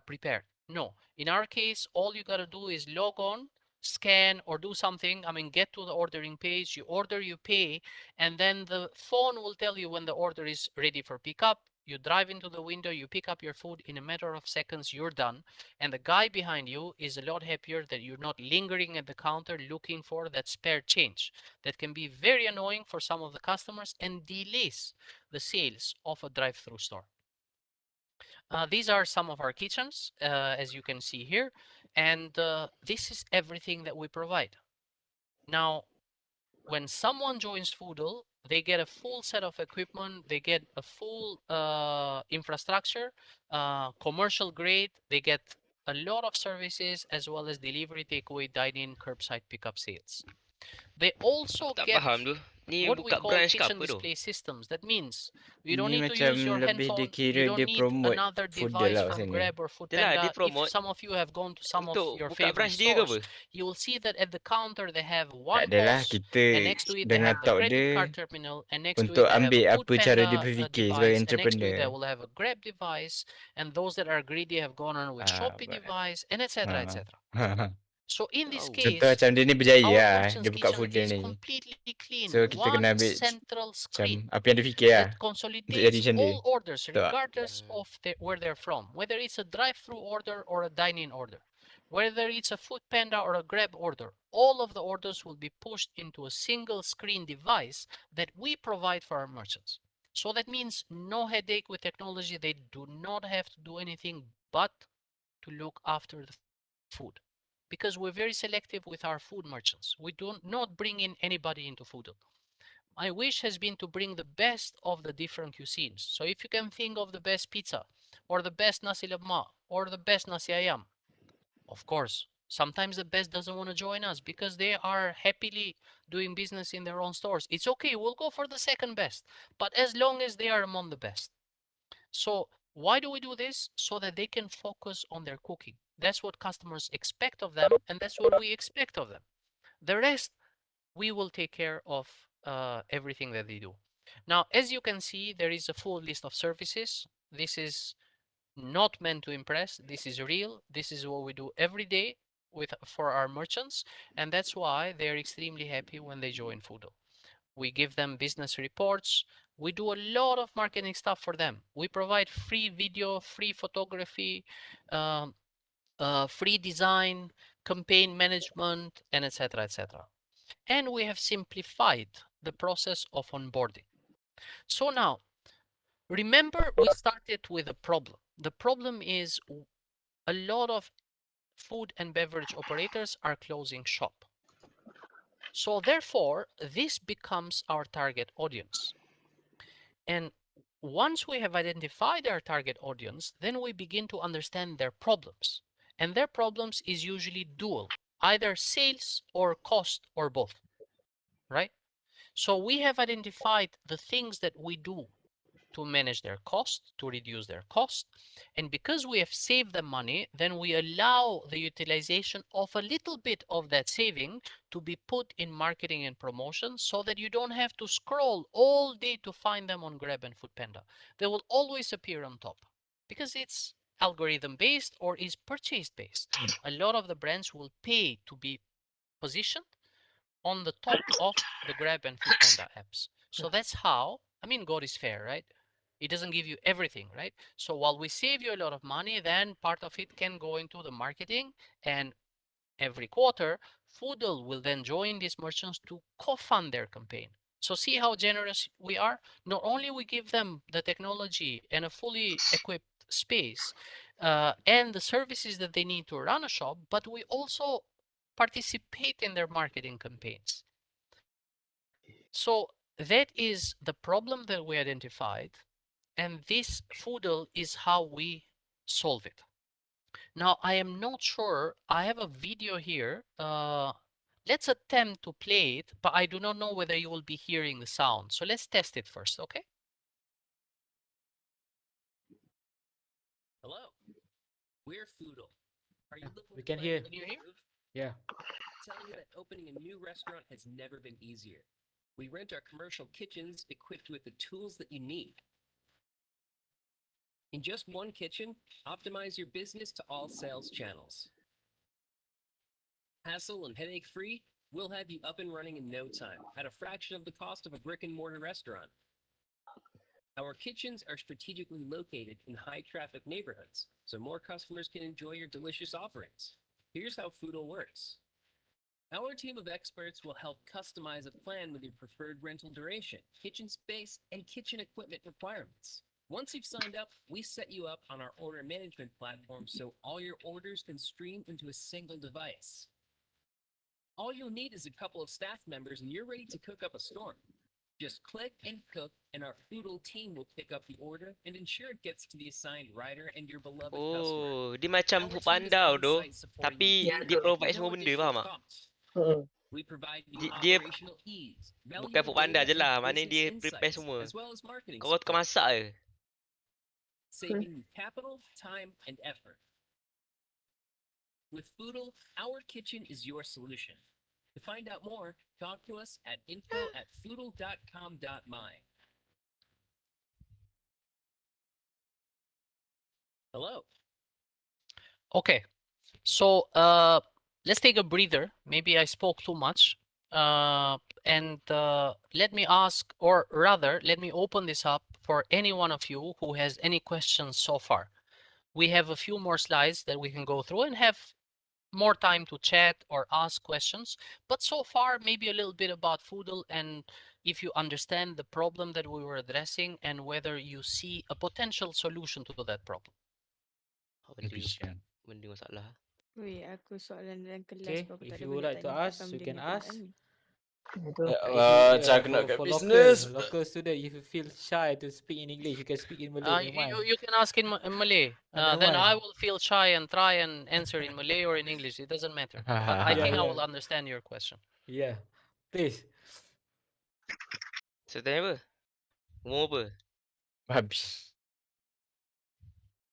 prepared. No, in our case, all you gotta do is log on, scan, or do something. I mean, get to the ordering page, you order, you pay, and then the phone will tell you when the order is ready for pickup. You drive into the window, you pick up your food in a matter of seconds, you're done. And the guy behind you is a lot happier that you're not lingering at the counter looking for that spare change. That can be very annoying for some of the customers and delays the sales of a drive-through store. These are some of our kitchens, as you can see here, and this is everything that we provide. Now, when someone joins Foodle, they get a full set of equipment, they get a full infrastructure, commercial grade, they get a lot of services as well as delivery, takeaway, dine-in, curbside pickup sales. They also Tak get faham tu. Ni what we buka call branch ke kitchen apa tu? display systems. That means you don't Ni need to macam use your lebih dia handphone, kira you don't dia need promote another foodle device lah kat from sini. Grab or Yelah, dia Foodpanda. If promote some of you have gone to some of untuk your buka favorite branch dia ke apa? stores, you will see that at the counter they have Tak one adalah, POS, and kita next to it they dengar have the talk credit dia card terminal, and next to untuk it they have a ambil apa cara dia Foodpanda berfikir sebagai device, and next to it they entrepreneur. will have a Grab device, and those that are greedy have gone on with Shopee Baik. device, and etc. Ha. etc. So in this Tahu. Contoh case, macam dia ni berjaya our lah, merchant's dia buka kitchen foodle is ni. completely clean. So kita kena One ambil central macam screen apa yang dia fikir lah that untuk jadi consolidates macam dia. all orders Betul tak? regardless of where they're from, whether it's a drive-through order or a dine-in order, whether it's a food panda or a Grab order. All of the orders will be pushed into a single screen device that we provide for our merchants. So that means no headache with technology. They do not have to do anything but to look after the food, because we're very selective with our food merchants. We do not bring in anybody into Foodle. My wish has been to bring the best of the different cuisines. So if you can think of the best pizza, or the best nasi lemak, or the best nasi ayam, of course, sometimes the best doesn't want to join us because they are happily doing business in their own stores. It's okay, we'll go for the second best, but as long as they are among the best. So why do we do this? So that they can focus on their cooking. That's what customers expect of them, and that's what we expect of them. The rest, we will take care of everything that they do. Now, as you can see, there is a full list of services. This is not meant to impress. This is real. This is what we do every day for our merchants, and that's why they're extremely happy when they join Foodle. We give them business reports. We do a lot of marketing stuff for them. We provide free video, free photography, um, free design, campaign management, and etc. etc. And we have simplified the process of onboarding. So now, remember we started with a problem. The problem is a lot of food and beverage operators are closing shop. So therefore, this becomes our target audience. And once we have identified our target audience, then we begin to understand their problems. And their problems is usually dual, either sales or cost or both, right? So we have identified the things that we do to manage their cost, to reduce their cost. And because we have saved the money, then we allow the utilization of a little bit of that saving to be put in marketing and promotion so that you don't have to scroll all day to find them on Grab and Foodpanda. They will always appear on top because it's algorithm based or is purchase based. A lot of the brands will pay to be positioned on the top of the Grab and Foodpanda apps. So that's how, I mean, God is fair, right? It doesn't give you everything, right? So while we save you a lot of money, then part of it can go into the marketing, and every quarter, Foodle will then join these merchants to co-fund their campaign. So see how generous we are? Not only we give them the technology and a fully equipped space and the services that they need to run a shop, but we also participate in their marketing campaigns. So that is the problem that we identified, and this Foodle is how we solve it. Now, I am not sure. I have a video here. Let's attempt to play it, but I do not know whether you will be hearing the sound. So let's test it first, okay? Hello, we're Foodle. Are you looking We to can plan hear. your next move? Yeah. Tell you that opening a new restaurant has never been easier. We rent our commercial kitchens equipped with the tools that you need. In just one kitchen, optimize your business to all sales channels. Hassle and headache free, we'll have you up and running in no time at a fraction of the cost of a brick and mortar restaurant. Our kitchens are strategically located in high traffic neighborhoods, so more customers can enjoy your delicious offerings. Here's how Foodle works. Our team of experts will help customize a plan with your preferred rental duration, kitchen space, and kitchen equipment requirements. Once you've signed up, we set you up on our order management platform so all your orders can stream into a single device. All you'll need is a couple of staff members and you're ready to cook up a storm. Just click and cook, and our Foodle team will pick up the order and ensure it gets to the assigned rider and your beloved customer. Oh, dia macam Our team is Foodpanda tu, on-site supporting tapi you Ya, dia betul. with provide semua no benda, additional faham tak? cost. Hmm. We provide you Dia operational ease, bukan valuable Foodpanda data, je lah, and maknanya business dia prepare insights, semua. as well as marketing Kau tukar support, masak je. saving you capital, time, and effort. With Foodle, our kitchen is your solution. To find out more, talk to us at info@foodle.com.my. Hello. Okay, so let's take a breather. Maybe I spoke too much. And let me ask, or rather, let me open this up for any one of you who has any questions so far. We have a few more slides that we can go through and have more time to chat or ask questions. But so far, maybe a little bit about Foodle and if you understand the problem that we were addressing and whether you see a potential solution to that problem. Benda masalah. Weh, aku soalan dalam kelas Okay. pun aku tak If ada you would banyak like to tanya. ask, Takkan you benda can ni berat ask. ni. Betul. If you Macam aku nak kat for business. local student, if you feel shy to speak in English, you can speak in Malay. Don't mind. You can ask in Malay. Don't Then I mind. will feel shy and try and answer in Malay or in English. It doesn't matter. But I Yeah, think I yeah, will understand your question. yeah. Please. So tanya apa? Umur apa? Babi.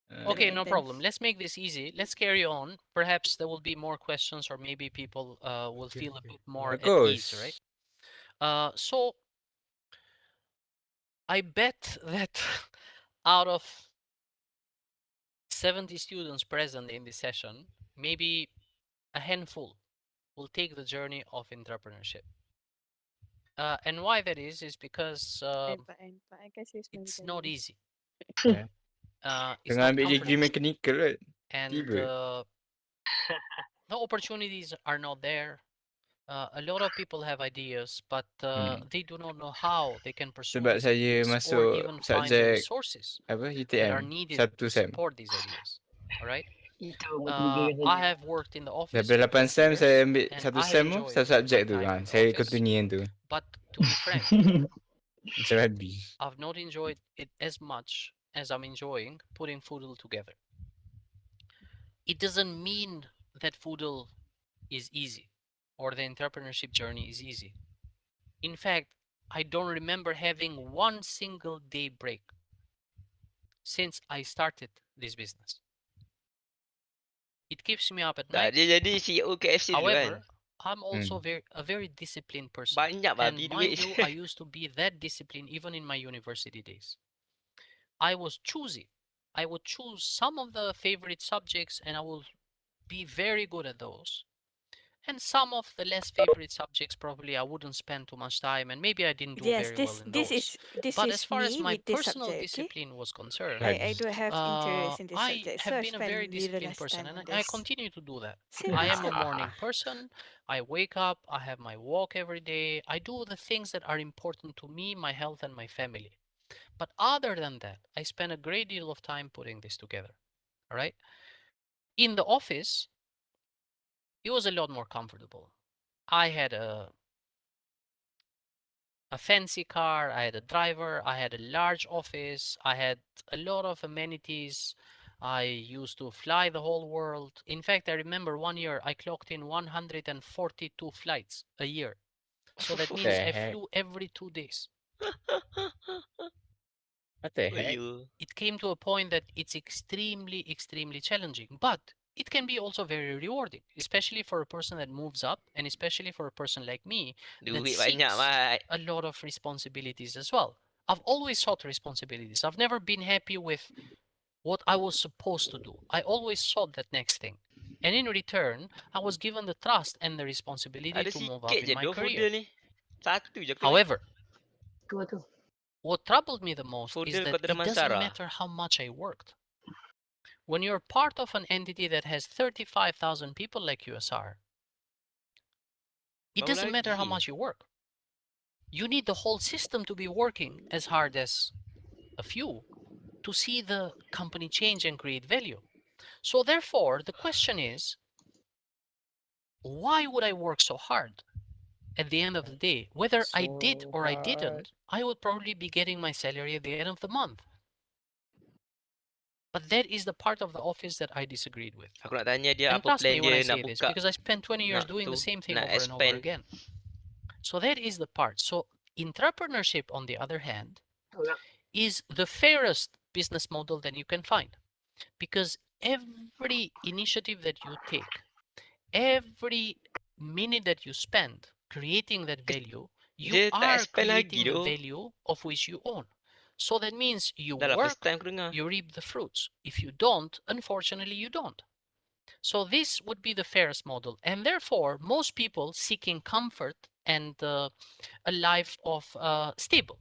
Okay, Very no problem. intense. Let's make this easy. Let's carry on. Perhaps there will be more questions, or maybe people will Okay, feel a okay. bit more at ease, right? Bagus. So I bet that out of 70 students present in this session, maybe a handful will take the journey of entrepreneurship. And why that is because I kasi semua it's macam not ni. easy. Yeah. It's Tengah not ambil degree comfortable. mechanical kan. And Tiba. the opportunities are not there. A lot of people have ideas, but they do not know how they can pursue Sebab these saya ideas or masuk even find the subjek resources apa that are UTM needed satu to sem. support these ideas. All right. Itu motivasi I saja. have worked in the office Daripada for 8 2 sem saya years ambil and satu I have sem tu enjoyed satu subjek my tu. time in the Saya office. continue yang tu. But to be frank, Macam babi. I've not enjoyed it as much as I'm enjoying putting Foodle together. It doesn't mean that Foodle is easy or the entrepreneurship journey is easy. In fact, I don't remember having one single day break since I started this business. It keeps me up at Tak, night. dia jadi CEO KFC dulu kan. However, I'm also a very disciplined person. Banyak And babi mind duit. you, I used to be that disciplined even in my university days. I was choosy. I would choose some of the favorite subjects and I will be very good at those. And some of the less favorite subjects, probably I wouldn't spend too much time and maybe I didn't do Yes, very well in those. this But as is far as me my with this personal subject, okay? discipline was concerned, I Babi. don't have interest in this I subject, so have I been a spend very little disciplined less person time and on I this. continue to do that. Same I as am a you. morning person. I wake up, I have my walk every day. I do the things that are important to me, my health, and my family. But other than that, I spend a great deal of time putting this together. All right. In the office, it was a lot more comfortable. I had a fancy car, I had a driver, I had a large office, I had a lot of amenities. I used to fly the whole world. In fact, I remember one year I clocked in 142 flights a year. So that What means the I heck? flew every 2 days. What the Oh, heck? you. It came to a point that it's extremely, extremely challenging, but it can be also very rewarding, especially for a person that moves up and especially for a person like me that Duit banyak, seeks Mat. a lot of responsibilities as well. I've always sought responsibilities. I've never been happy with what I was supposed to do. I always sought that next thing. And in return, I was given the trust and the responsibility Ada to move sikit up in je my doh career. foodle ni. Satu je aku naik. However, Tu. what troubled me the most is Foodle that Kota it doesn't Damansara. matter how much I worked. When you're part of an entity that has 35,000 people like USR, it Baru doesn't matter how lagi. much you work. You need the whole system to be working as hard as a few to see the company change and create value. So therefore, the question is, why would I work so hard? At the end of the day, whether I did So or I hard. didn't, I would probably be getting my salary at the end of the month. But that is the part of the office that I disagreed with. Aku nak tanya dia And apa trust plan me when dia I nak say this, buka, because I spent 20 years nak doing the tu, same thing nak over and over expand. again. So that is the part. So entrepreneurship, on the other hand, is the fairest business model that you can find, because every initiative that you take, every minute that you spend creating that value, you Dia tak are expand lagi creating the doh. value of which you own. So that means you Dah lah first work, time aku dengar. you reap the fruits. If you don't, unfortunately, you don't. So this would be the fairest model. And therefore, most people seeking comfort and a life of stable,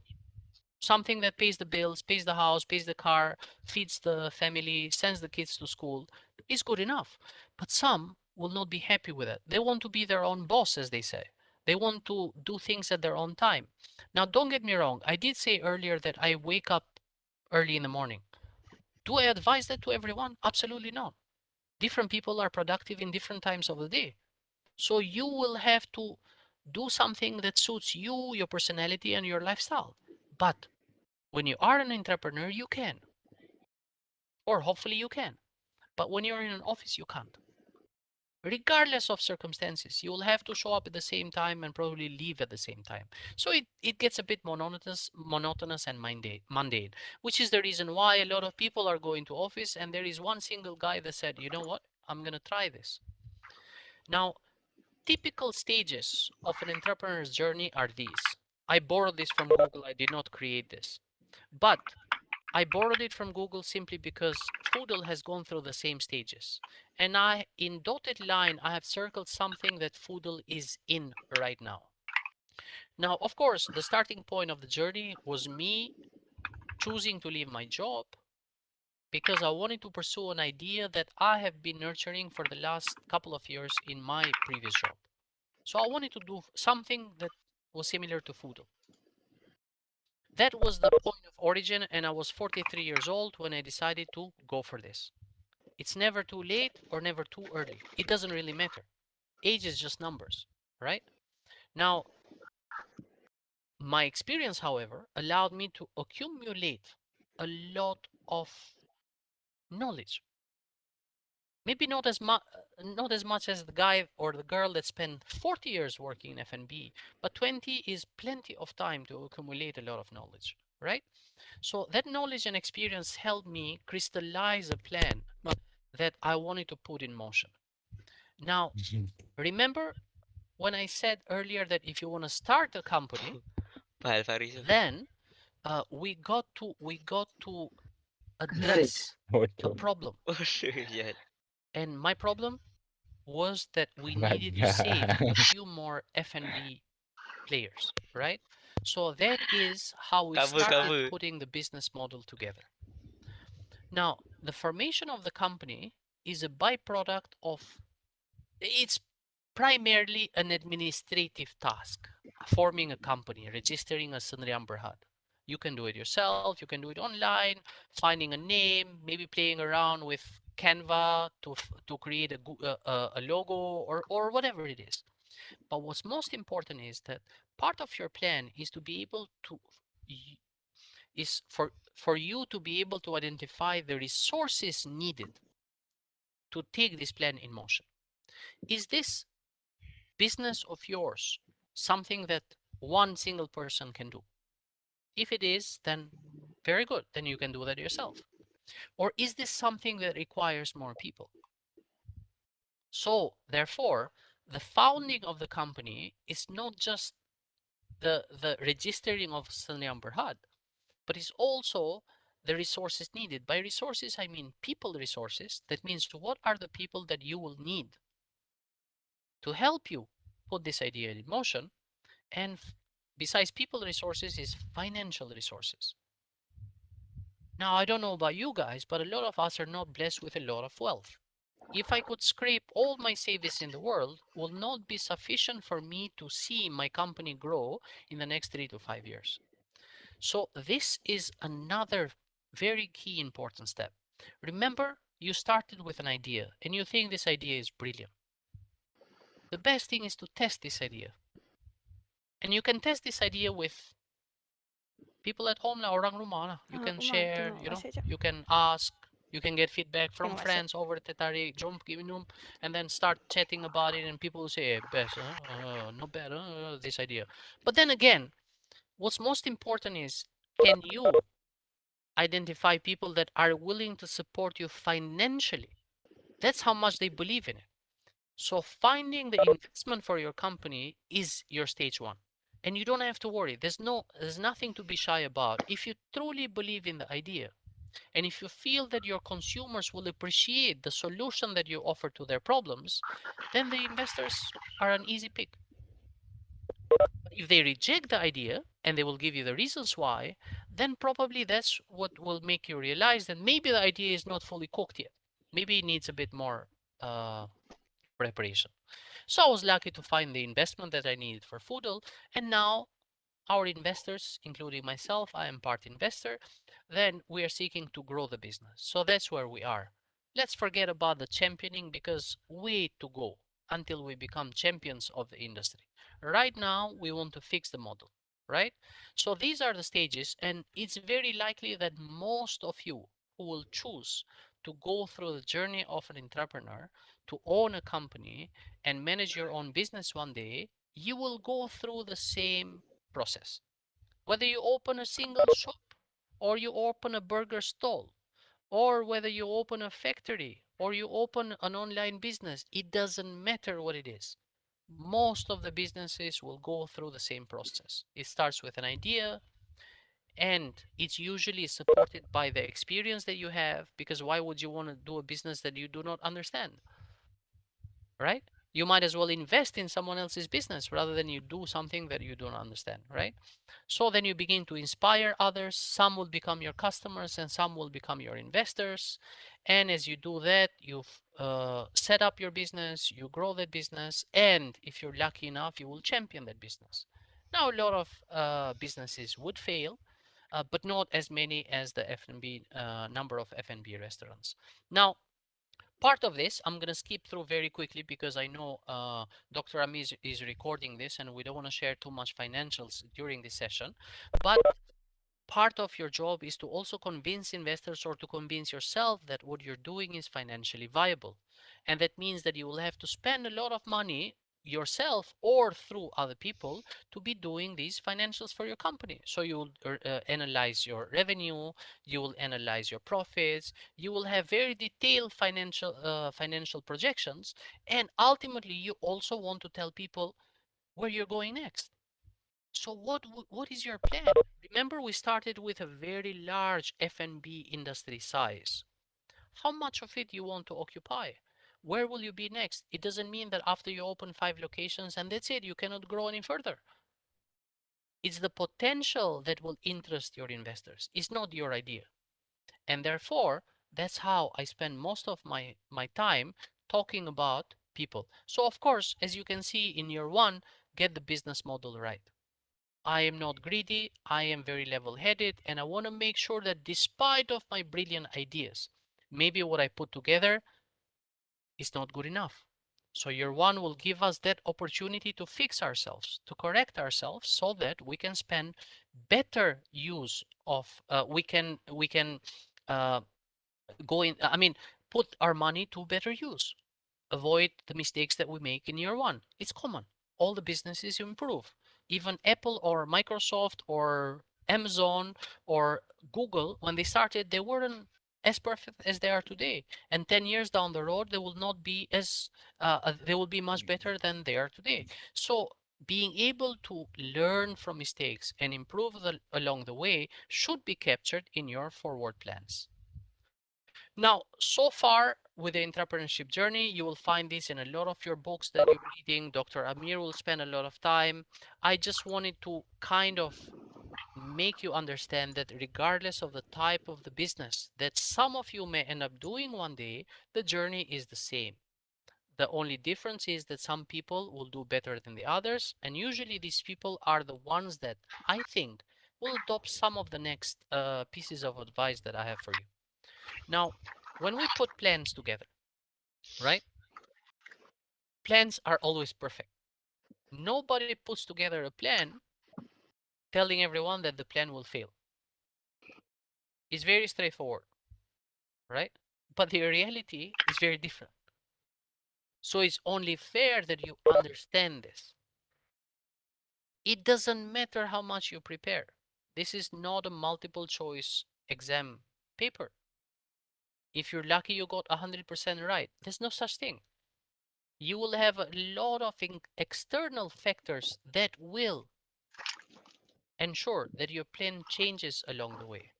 something that pays the bills, pays the house, pays the car, feeds the family, sends the kids to school, is good enough. But some will not be happy with it. They want to be their own boss, as they say. They want to do things at their own time. Now, don't get me wrong. I did say earlier that I wake up early in the morning. Do I advise that to everyone? Absolutely not. Different people are productive in different times of the day. So you will have to do something that suits you, your personality, and your lifestyle. But when you are an entrepreneur, you can. Or hopefully you can. But when you're in an office, you can't. Regardless of circumstances, you will have to show up at the same time and probably leave at the same time. So it gets a bit monotonous and mundane, which is the reason why a lot of people are going to office, and there is one single guy that said, you know what, I'm going to try this. Now, typical stages of an entrepreneur's journey are these. I borrowed this from Google. I did not create this. But I borrowed it from Google simply because Foodle has gone through the same stages. And in dotted line, I have circled something that Foodle is in right now. Now, of course, the starting point of the journey was me choosing to leave my job because I wanted to pursue an idea that I have been nurturing for the last couple of years in my previous job. So I wanted to do something that was similar to Foodle. That was the point of origin, and I was 43 years old when I decided to go for this. It's never too late or never too early. It doesn't really matter. Age is just numbers, right? Now, my experience, however, allowed me to accumulate a lot of knowledge. Maybe not as much as the guy or the girl that spent 40 years working in F&B, but 20 is plenty of time to accumulate a lot of knowledge, right? So that knowledge and experience helped me crystallize a plan that I wanted to put in motion. Now, remember when I said earlier that if you want to start a company, Fahal Faris tu. then we got to Menarik. address a Bodoh. problem. Oh, sial. And my problem was that we needed to save Banyak. a few more F&B players, right? So that is how we started Cover. putting the business model together. Now, the formation of the company is a byproduct of, it's primarily an administrative task, forming a company, registering a Sandrian Berhad. You can do it yourself, you can do it online, finding a name, maybe playing around with Canva to create a logo or whatever it is. But what's most important is that part of your plan is to be able to is for you to be able to identify the resources needed to take this plan in motion. Is this business of yours something that one single person can do? If it is, then very good, then you can do that yourself. Or is this something that requires more people? So therefore, the founding of the company is not just the registering of Sanyam Berhad, but it's also the resources needed. By resources, I mean people resources. That means what are the people that you will need to help you put this idea in motion? And besides people resources is financial resources. Now, I don't know about you guys, but a lot of us are not blessed with a lot of wealth. If I could scrape all my savings in the world, will not be sufficient for me to see my company grow in the next 3 to 5 years. So this is another very key important step. Remember, you started with an idea and you think this idea is brilliant. The best thing is to test this idea. And you can test this idea with people at home lah, orang rumah lah. You can Umar share, tengok WhatsApp jap. you can ask, you can get feedback from Tengok WhatsApp. friends over teh tarik, jom pergi minum, and then start chatting about it, and people will say, best, not bad, this idea. But then again, what's most important is, can you identify people that are willing to support you financially? That's how much they believe in it. So finding the investment for your company is your stage one. And you don't have to worry. There's nothing to be shy about. If you truly believe in the idea, and if you feel that your consumers will appreciate the solution that you offer to their problems, then the investors are an easy pick. But if they reject the idea and they will give you the reasons why, then probably that's what will make you realize that maybe the idea is not fully cooked yet. Maybe it needs a bit more preparation. So I was lucky to find the investment that I needed for Foodle, and now our investors, including myself, I am part investor, then we are seeking to grow the business. So that's where we are. Let's forget about the championing because way to go until we become champions of the industry. Right now, we want to fix the model, right? So these are the stages, and it's very likely that most of you who will choose to go through the journey of an entrepreneur, to own a company and manage your own business one day, you will go through the same process. Whether you open a single shop or you open a burger stall or whether you open a factory or you open an online business, it doesn't matter what it is. Most of the businesses will go through the same process. It starts with an idea and it's usually supported by the experience that you have, because why would you want to do a business that you do not understand? Right? You might as well invest in someone else's business rather than you do something that you don't understand, right? So then you begin to inspire others. Some will become your customers and some will become your investors. And as you do that, you set up your business, you grow that business, and if you're lucky enough, you will champion that business. Now, a lot of businesses would fail, but not as many as the F&B number of F&B restaurants. Now, part of this I'm going to skip through very quickly because I know Dr. Ami is recording this and we don't want to share too much financials during this session. But part of your job is to also convince investors or to convince yourself that what you're doing is financially viable. And that means that you will have to spend a lot of money yourself or through other people to be doing these financials for your company. So you will analyze your revenue, you will analyze your profits, you will have very detailed financial projections, and ultimately you also want to tell people where you're going next. So what is your plan? Remember, we started with a very large F&B industry size. How much of it you want to occupy? Where will you be next? It doesn't mean that after you open 5 locations and that's it, you cannot grow any further. It's the potential that will interest your investors. It's not your idea. And therefore, that's how I spend most of my time talking about people. So of course, as you can see in year one, get the business model right. I am not greedy, I am very level-headed, and I want to make sure that despite of my brilliant ideas, maybe what I put together is not good enough. So year one will give us that opportunity to fix ourselves, to correct ourselves so that we can spend better use of, we can uh, go in, I mean, put our money to better use. Avoid the mistakes that we make in year one. It's common. All the businesses improve. Even Apple or Microsoft or Amazon or Google, when they started, they weren't as perfect as they are today. And 10 years down the road, they will not be as, they will be much better than they are today. So being able to learn from mistakes and improve along the way should be captured in your forward plans. Now, so far with the entrepreneurship journey, you will find this in a lot of your books that you're reading. Dr. Amir will spend a lot of time. I just wanted to kind of make you understand that regardless of the type of the business that some of you may end up doing one day, the journey is the same. The only difference is that some people will do better than the others, and usually these people are the ones that I think will adopt some of the next pieces of advice that I have for you. Now, when we put plans together, right? Plans are always perfect. Nobody puts together a plan telling everyone that the plan will fail. It's very straightforward, right? But the reality is very different. So it's only fair that you understand this. It doesn't matter how much you prepare. This is not a multiple choice exam paper. If you're lucky you got 100% right, there's no such thing. You will have a lot of external factors that will ensure that your plan changes along the way.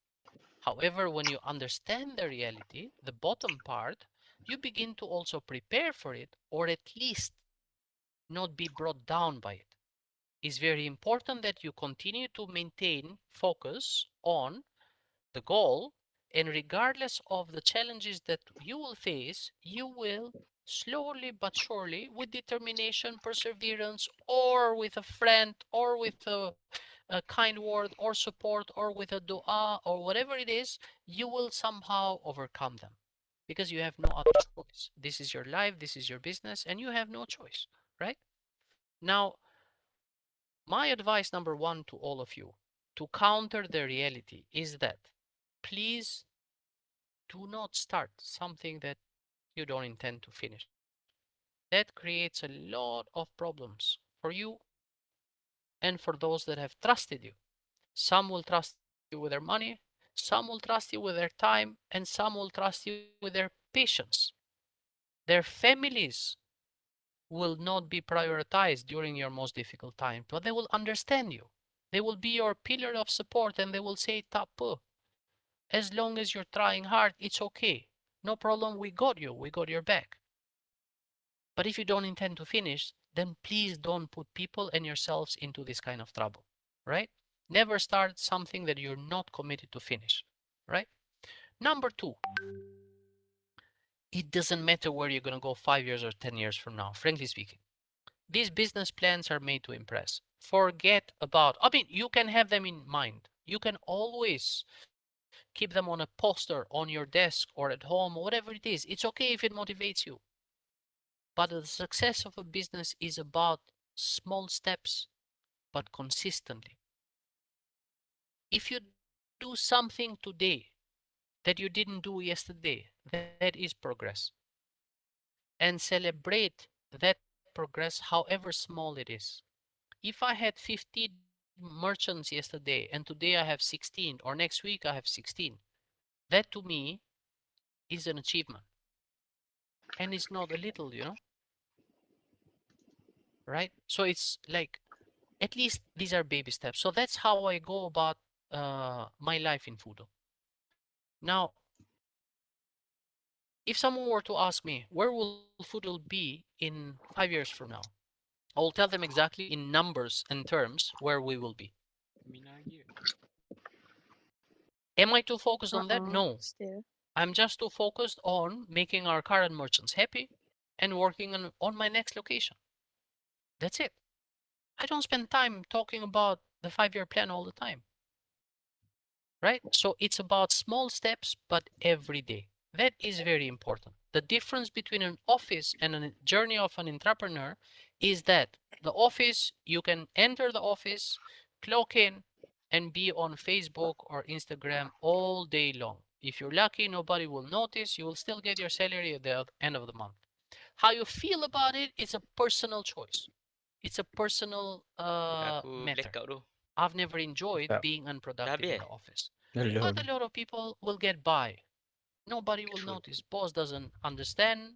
However, when you understand the reality, the bottom part, you begin to also prepare for it, or at least not be brought down by it. It's very important that you continue to maintain focus on the goal, and regardless of the challenges that you will face, you will slowly but surely, with determination, perseverance, or with a friend, or with a kind word, or support, or with a dua, or whatever it is, you will somehow overcome them because you have no other choice. This is your life, this is your business, and you have no choice, right? Now, my advice number one to all of you to counter the reality is that please do not start something that you don't intend to finish. That creates a lot of problems for you and for those that have trusted you. Some will trust you with their money, some will trust you with their time, and some will trust you with their patience. Their families will not be prioritized during your most difficult time, but they will understand you. They will be your pillar of support and they will say, Tapu, as long as you're trying hard, it's okay. No problem, we got you, we got your back. But if you don't intend to finish, then please don't put people and yourselves into this kind of trouble, right? Never start something that you're not committed to finish, right? Number two, it doesn't matter where you're going to go 5 years or 10 years from now, frankly speaking. These business plans are made to impress. Forget about, I mean, you can have them in mind. You can always keep them on a poster on your desk or at home or whatever it is. It's okay if it motivates you. But the success of a business is about small steps, but consistently. If you do something today that you didn't do yesterday, that is progress. and celebrate that progress, however small it is. If I had 15 merchants yesterday and today I have 16, or next week I have 16, that to me is an achievement. And it's not a little, right? So it's like, at least these are baby steps. So that's how I go about my life in foodle. Now, if someone were to ask me, where will foodle be in 5 years from now? I will tell them exactly in numbers and terms where we will be. Am I too focused on that? No. Still. I'm just too focused on making our current merchants happy and working on my next location. That's it. I don't spend time talking about the 5-year plan all the time, right? So it's about small steps, but every day. That is very important. The difference between an office and a journey of an entrepreneur is that the office, you can enter the office, clock in, and be on Facebook or Instagram all day long. If you're lucky, nobody will notice. You will still get your salary at the end of the month. How you feel about it is a personal choice. It's a personal Aku matter. blackout tu. I've never enjoyed Tak. being Dah unproductive habis in eh? the office. Alah. But a lot of people will get by. Nobody will True. notice. Boss doesn't understand.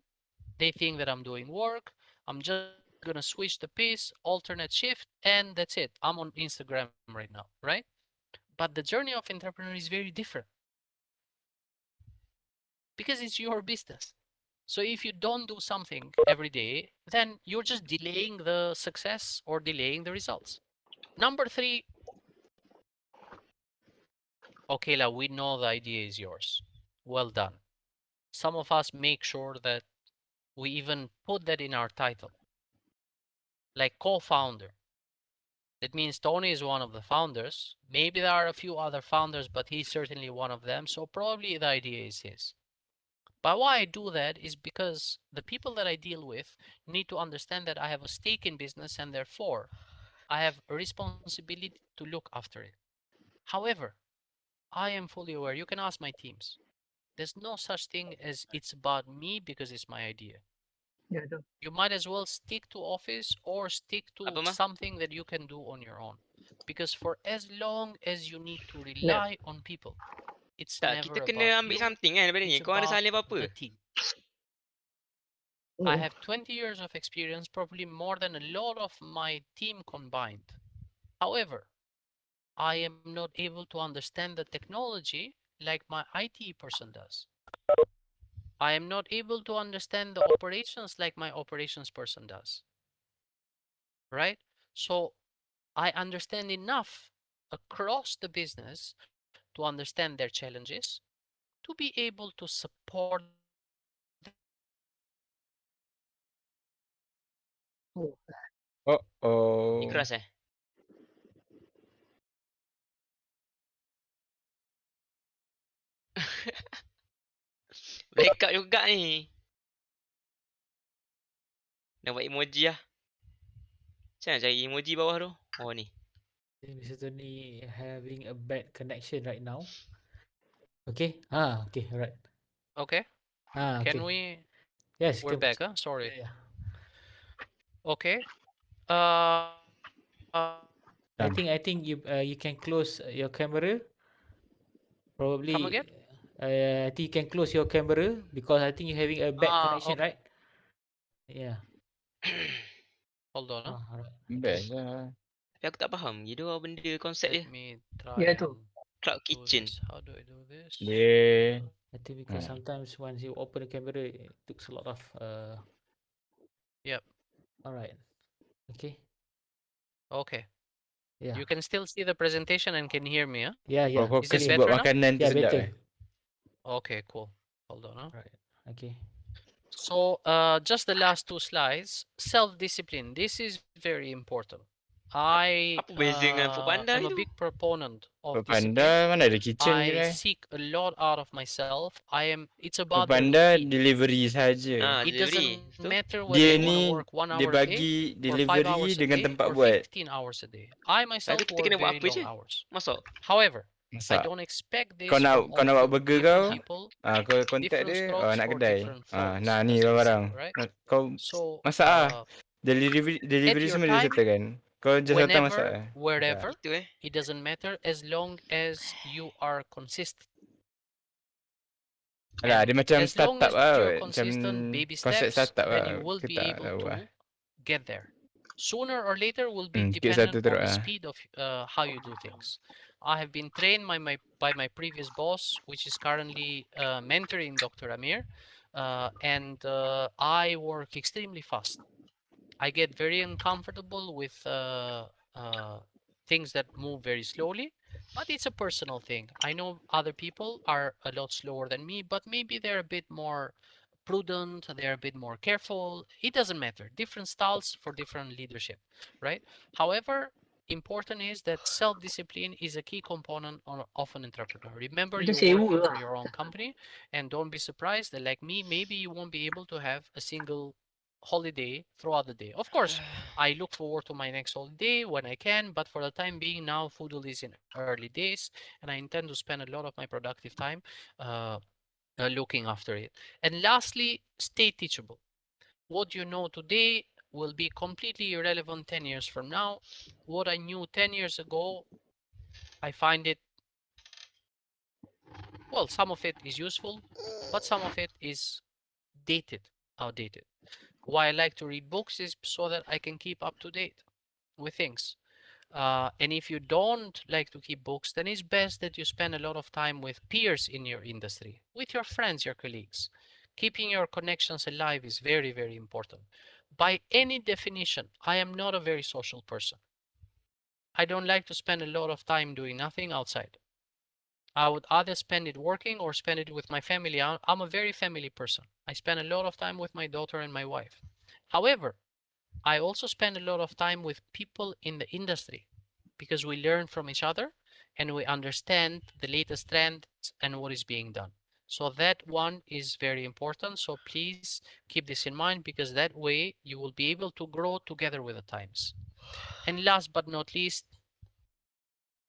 They think that I'm doing work. I'm just gonna switch the pace, alternate shift, and that's it. I'm on Instagram right now, right? But the journey of entrepreneur is very different because it's your business. So if you don't do something every day, then you're just delaying the success or delaying the results. Number 3, okay, La, we know the idea is yours. Well done. Some of us make sure that we even put that in our title, like co-founder. That means Tony is one of the founders. Maybe there are a few other founders, but he's certainly one of them. So probably the idea is his. But why I do that is because the people that I deal with need to understand that I have a stake in business and therefore I have a responsibility to look after it. However, I am fully aware, you can ask my teams. There's no such thing as it's about me because it's my idea. Ya tu. You might as well stick to office or stick Apa to mah? something that you can do on your own. Because for as long as you need to Lab. rely on people, it's Tak, kita never kena about ambil you, something kan daripada ni. it's Kau ada about salin apa-apa? the team. I Hmm. have 20 years of experience, probably more than a lot of my team combined. However, I am not able to understand the technology like my IT person does. I am not able to understand the operations like my operations person does. Right? So I understand enough across the business to understand their challenges, to be able to support them in their challenges. Oh. Ni Oh. keras eh? Blackout juga ni. Nak buat emoji lah. Macam mana cari emoji bawah tu? Oh ni. I think Mr. Tony having a bad connection right now. Okay. Okay. Alright. Okay, Okay. can we? Yes. We're Can, back, huh? Sorry. yeah. Okay. I think you can close your camera. Come again? Probably. I think you can close your camera because I think you're having a bad connection, Okay. right? Yeah. Hold on, huh? Alright. Best lah. Tapi aku tak faham. Gitu apa benda konsep Let dia. me try Ya tu. and Cloud do kitchen. this. How do I do this? Dia I think because sometimes once you open the camera, it takes a lot of. Yep. Alright. Okay. Okay. Yeah. You can still see the presentation and can hear me, huh? Yeah. kau Yeah. Is it fokus Clear. buat better now? makanan tu Yeah. sedap Better. eh. Okay, cool. Hold on, huh? Right. Okay. So, just the last 2 slides. Self-discipline. This is very important. I Apa beza dengan Foodpanda am a tu? big proponent of discipline. Foodpanda mana ada kitchen I kedai. seek a lot out of myself. It's about the Foodpanda routine. delivery saja. It Delivery. doesn't Tu? matter whether Dia you want to ni work 1 dia hour a day bagi or 5 delivery hours a dengan day tempat or buat. 15 hours a day. I Lalu myself kita work kena buat very apa long je? hours. Masak? However, I Masak. don't expect Kau this from nak all buat burger different kau, people, kau contact different dia, strokes nak for kedai. different folks, Nah ni as they say, barang. right? Kau So, masak ah. at Delivery your semua dia time, settlekan. Kau just datang masak whenever, Dah. wherever, Itu it doesn't matter as long as you are consistent. Alah, dia And macam as long startup as you're lah. Macam consistent, baby konsep steps, startup then lah. you will Kita be tak able tahu lah. to get there. Sooner or later will be Sikit satu dependent teruk on the lah. speed of how you do things. I have been trained by my previous boss, which is currently mentoring Dr. Amir, and I work extremely fast. I get very uncomfortable with things that move very slowly, but it's a personal thing. I know other people are a lot slower than me, but maybe they're a bit more prudent, they're a bit more careful. It doesn't matter. Different styles for different leadership, right? However, important is that self-discipline is a key component of an entrepreneur. Remember, Itu you're sewa working lah. for your own company, and don't be surprised that, like me, maybe you won't be able to have a single holiday throughout the day. Of course, I look forward to my next holiday when I can, but for the time being now, foodle is in early days, and I intend to spend a lot of my productive time uh, looking after it. And lastly, stay teachable. What you know today will be completely irrelevant 10 years from now. What I knew 10 years ago, I find it, well, some of it is useful, but some of it is dated, outdated. Why I like to read books is so that I can keep up to date with things. And if you don't like to keep books, then it's best that you spend a lot of time with peers in your industry, with your friends, your colleagues. Keeping your connections alive is very, very important. By any definition, I am not a very social person. I don't like to spend a lot of time doing nothing outside. I would either spend it working or spend it with my family. I'm a very family person. I spend a lot of time with my daughter and my wife. However, I also spend a lot of time with people in the industry because we learn from each other and we understand the latest trends and what is being done. So that one is very important. So please keep this in mind because that way you will be able to grow together with the times. And last but not least,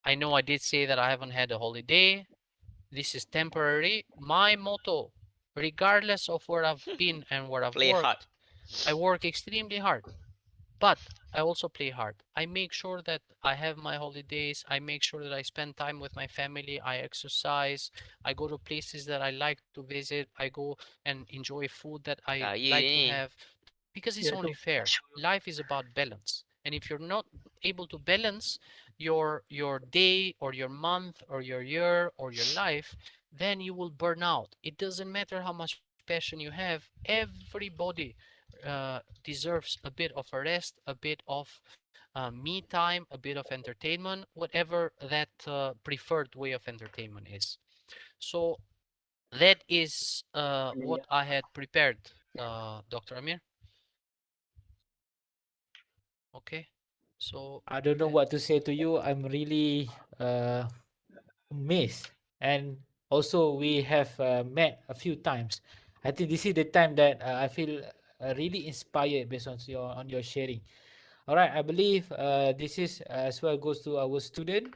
I know I did say that I haven't had a holiday. This is temporary. My motto, regardless of where I've been and where I've play hard. worked, I work extremely hard. But I also play hard. I make sure that I have my holidays. I make sure that I spend time with my family. I exercise. I go to places that I like to visit. I go and enjoy food that I Ya like to ni. have because it's Ya only tu. fair. Life is about balance. And if you're not able to balance your day or your month or your year or your life, then you will burn out. It doesn't matter how much passion you have. Everybody deserves a bit of a rest, a bit of me time, a bit of entertainment, whatever that preferred way of entertainment is. So that is what Ya. I had prepared, Dr. Amir. Okay, so I don't know what to say to you. I'm really amazed. And also, we have met a few times. I think this is the time that I feel really inspired based on your sharing. All right, I believe this is as well goes to our student.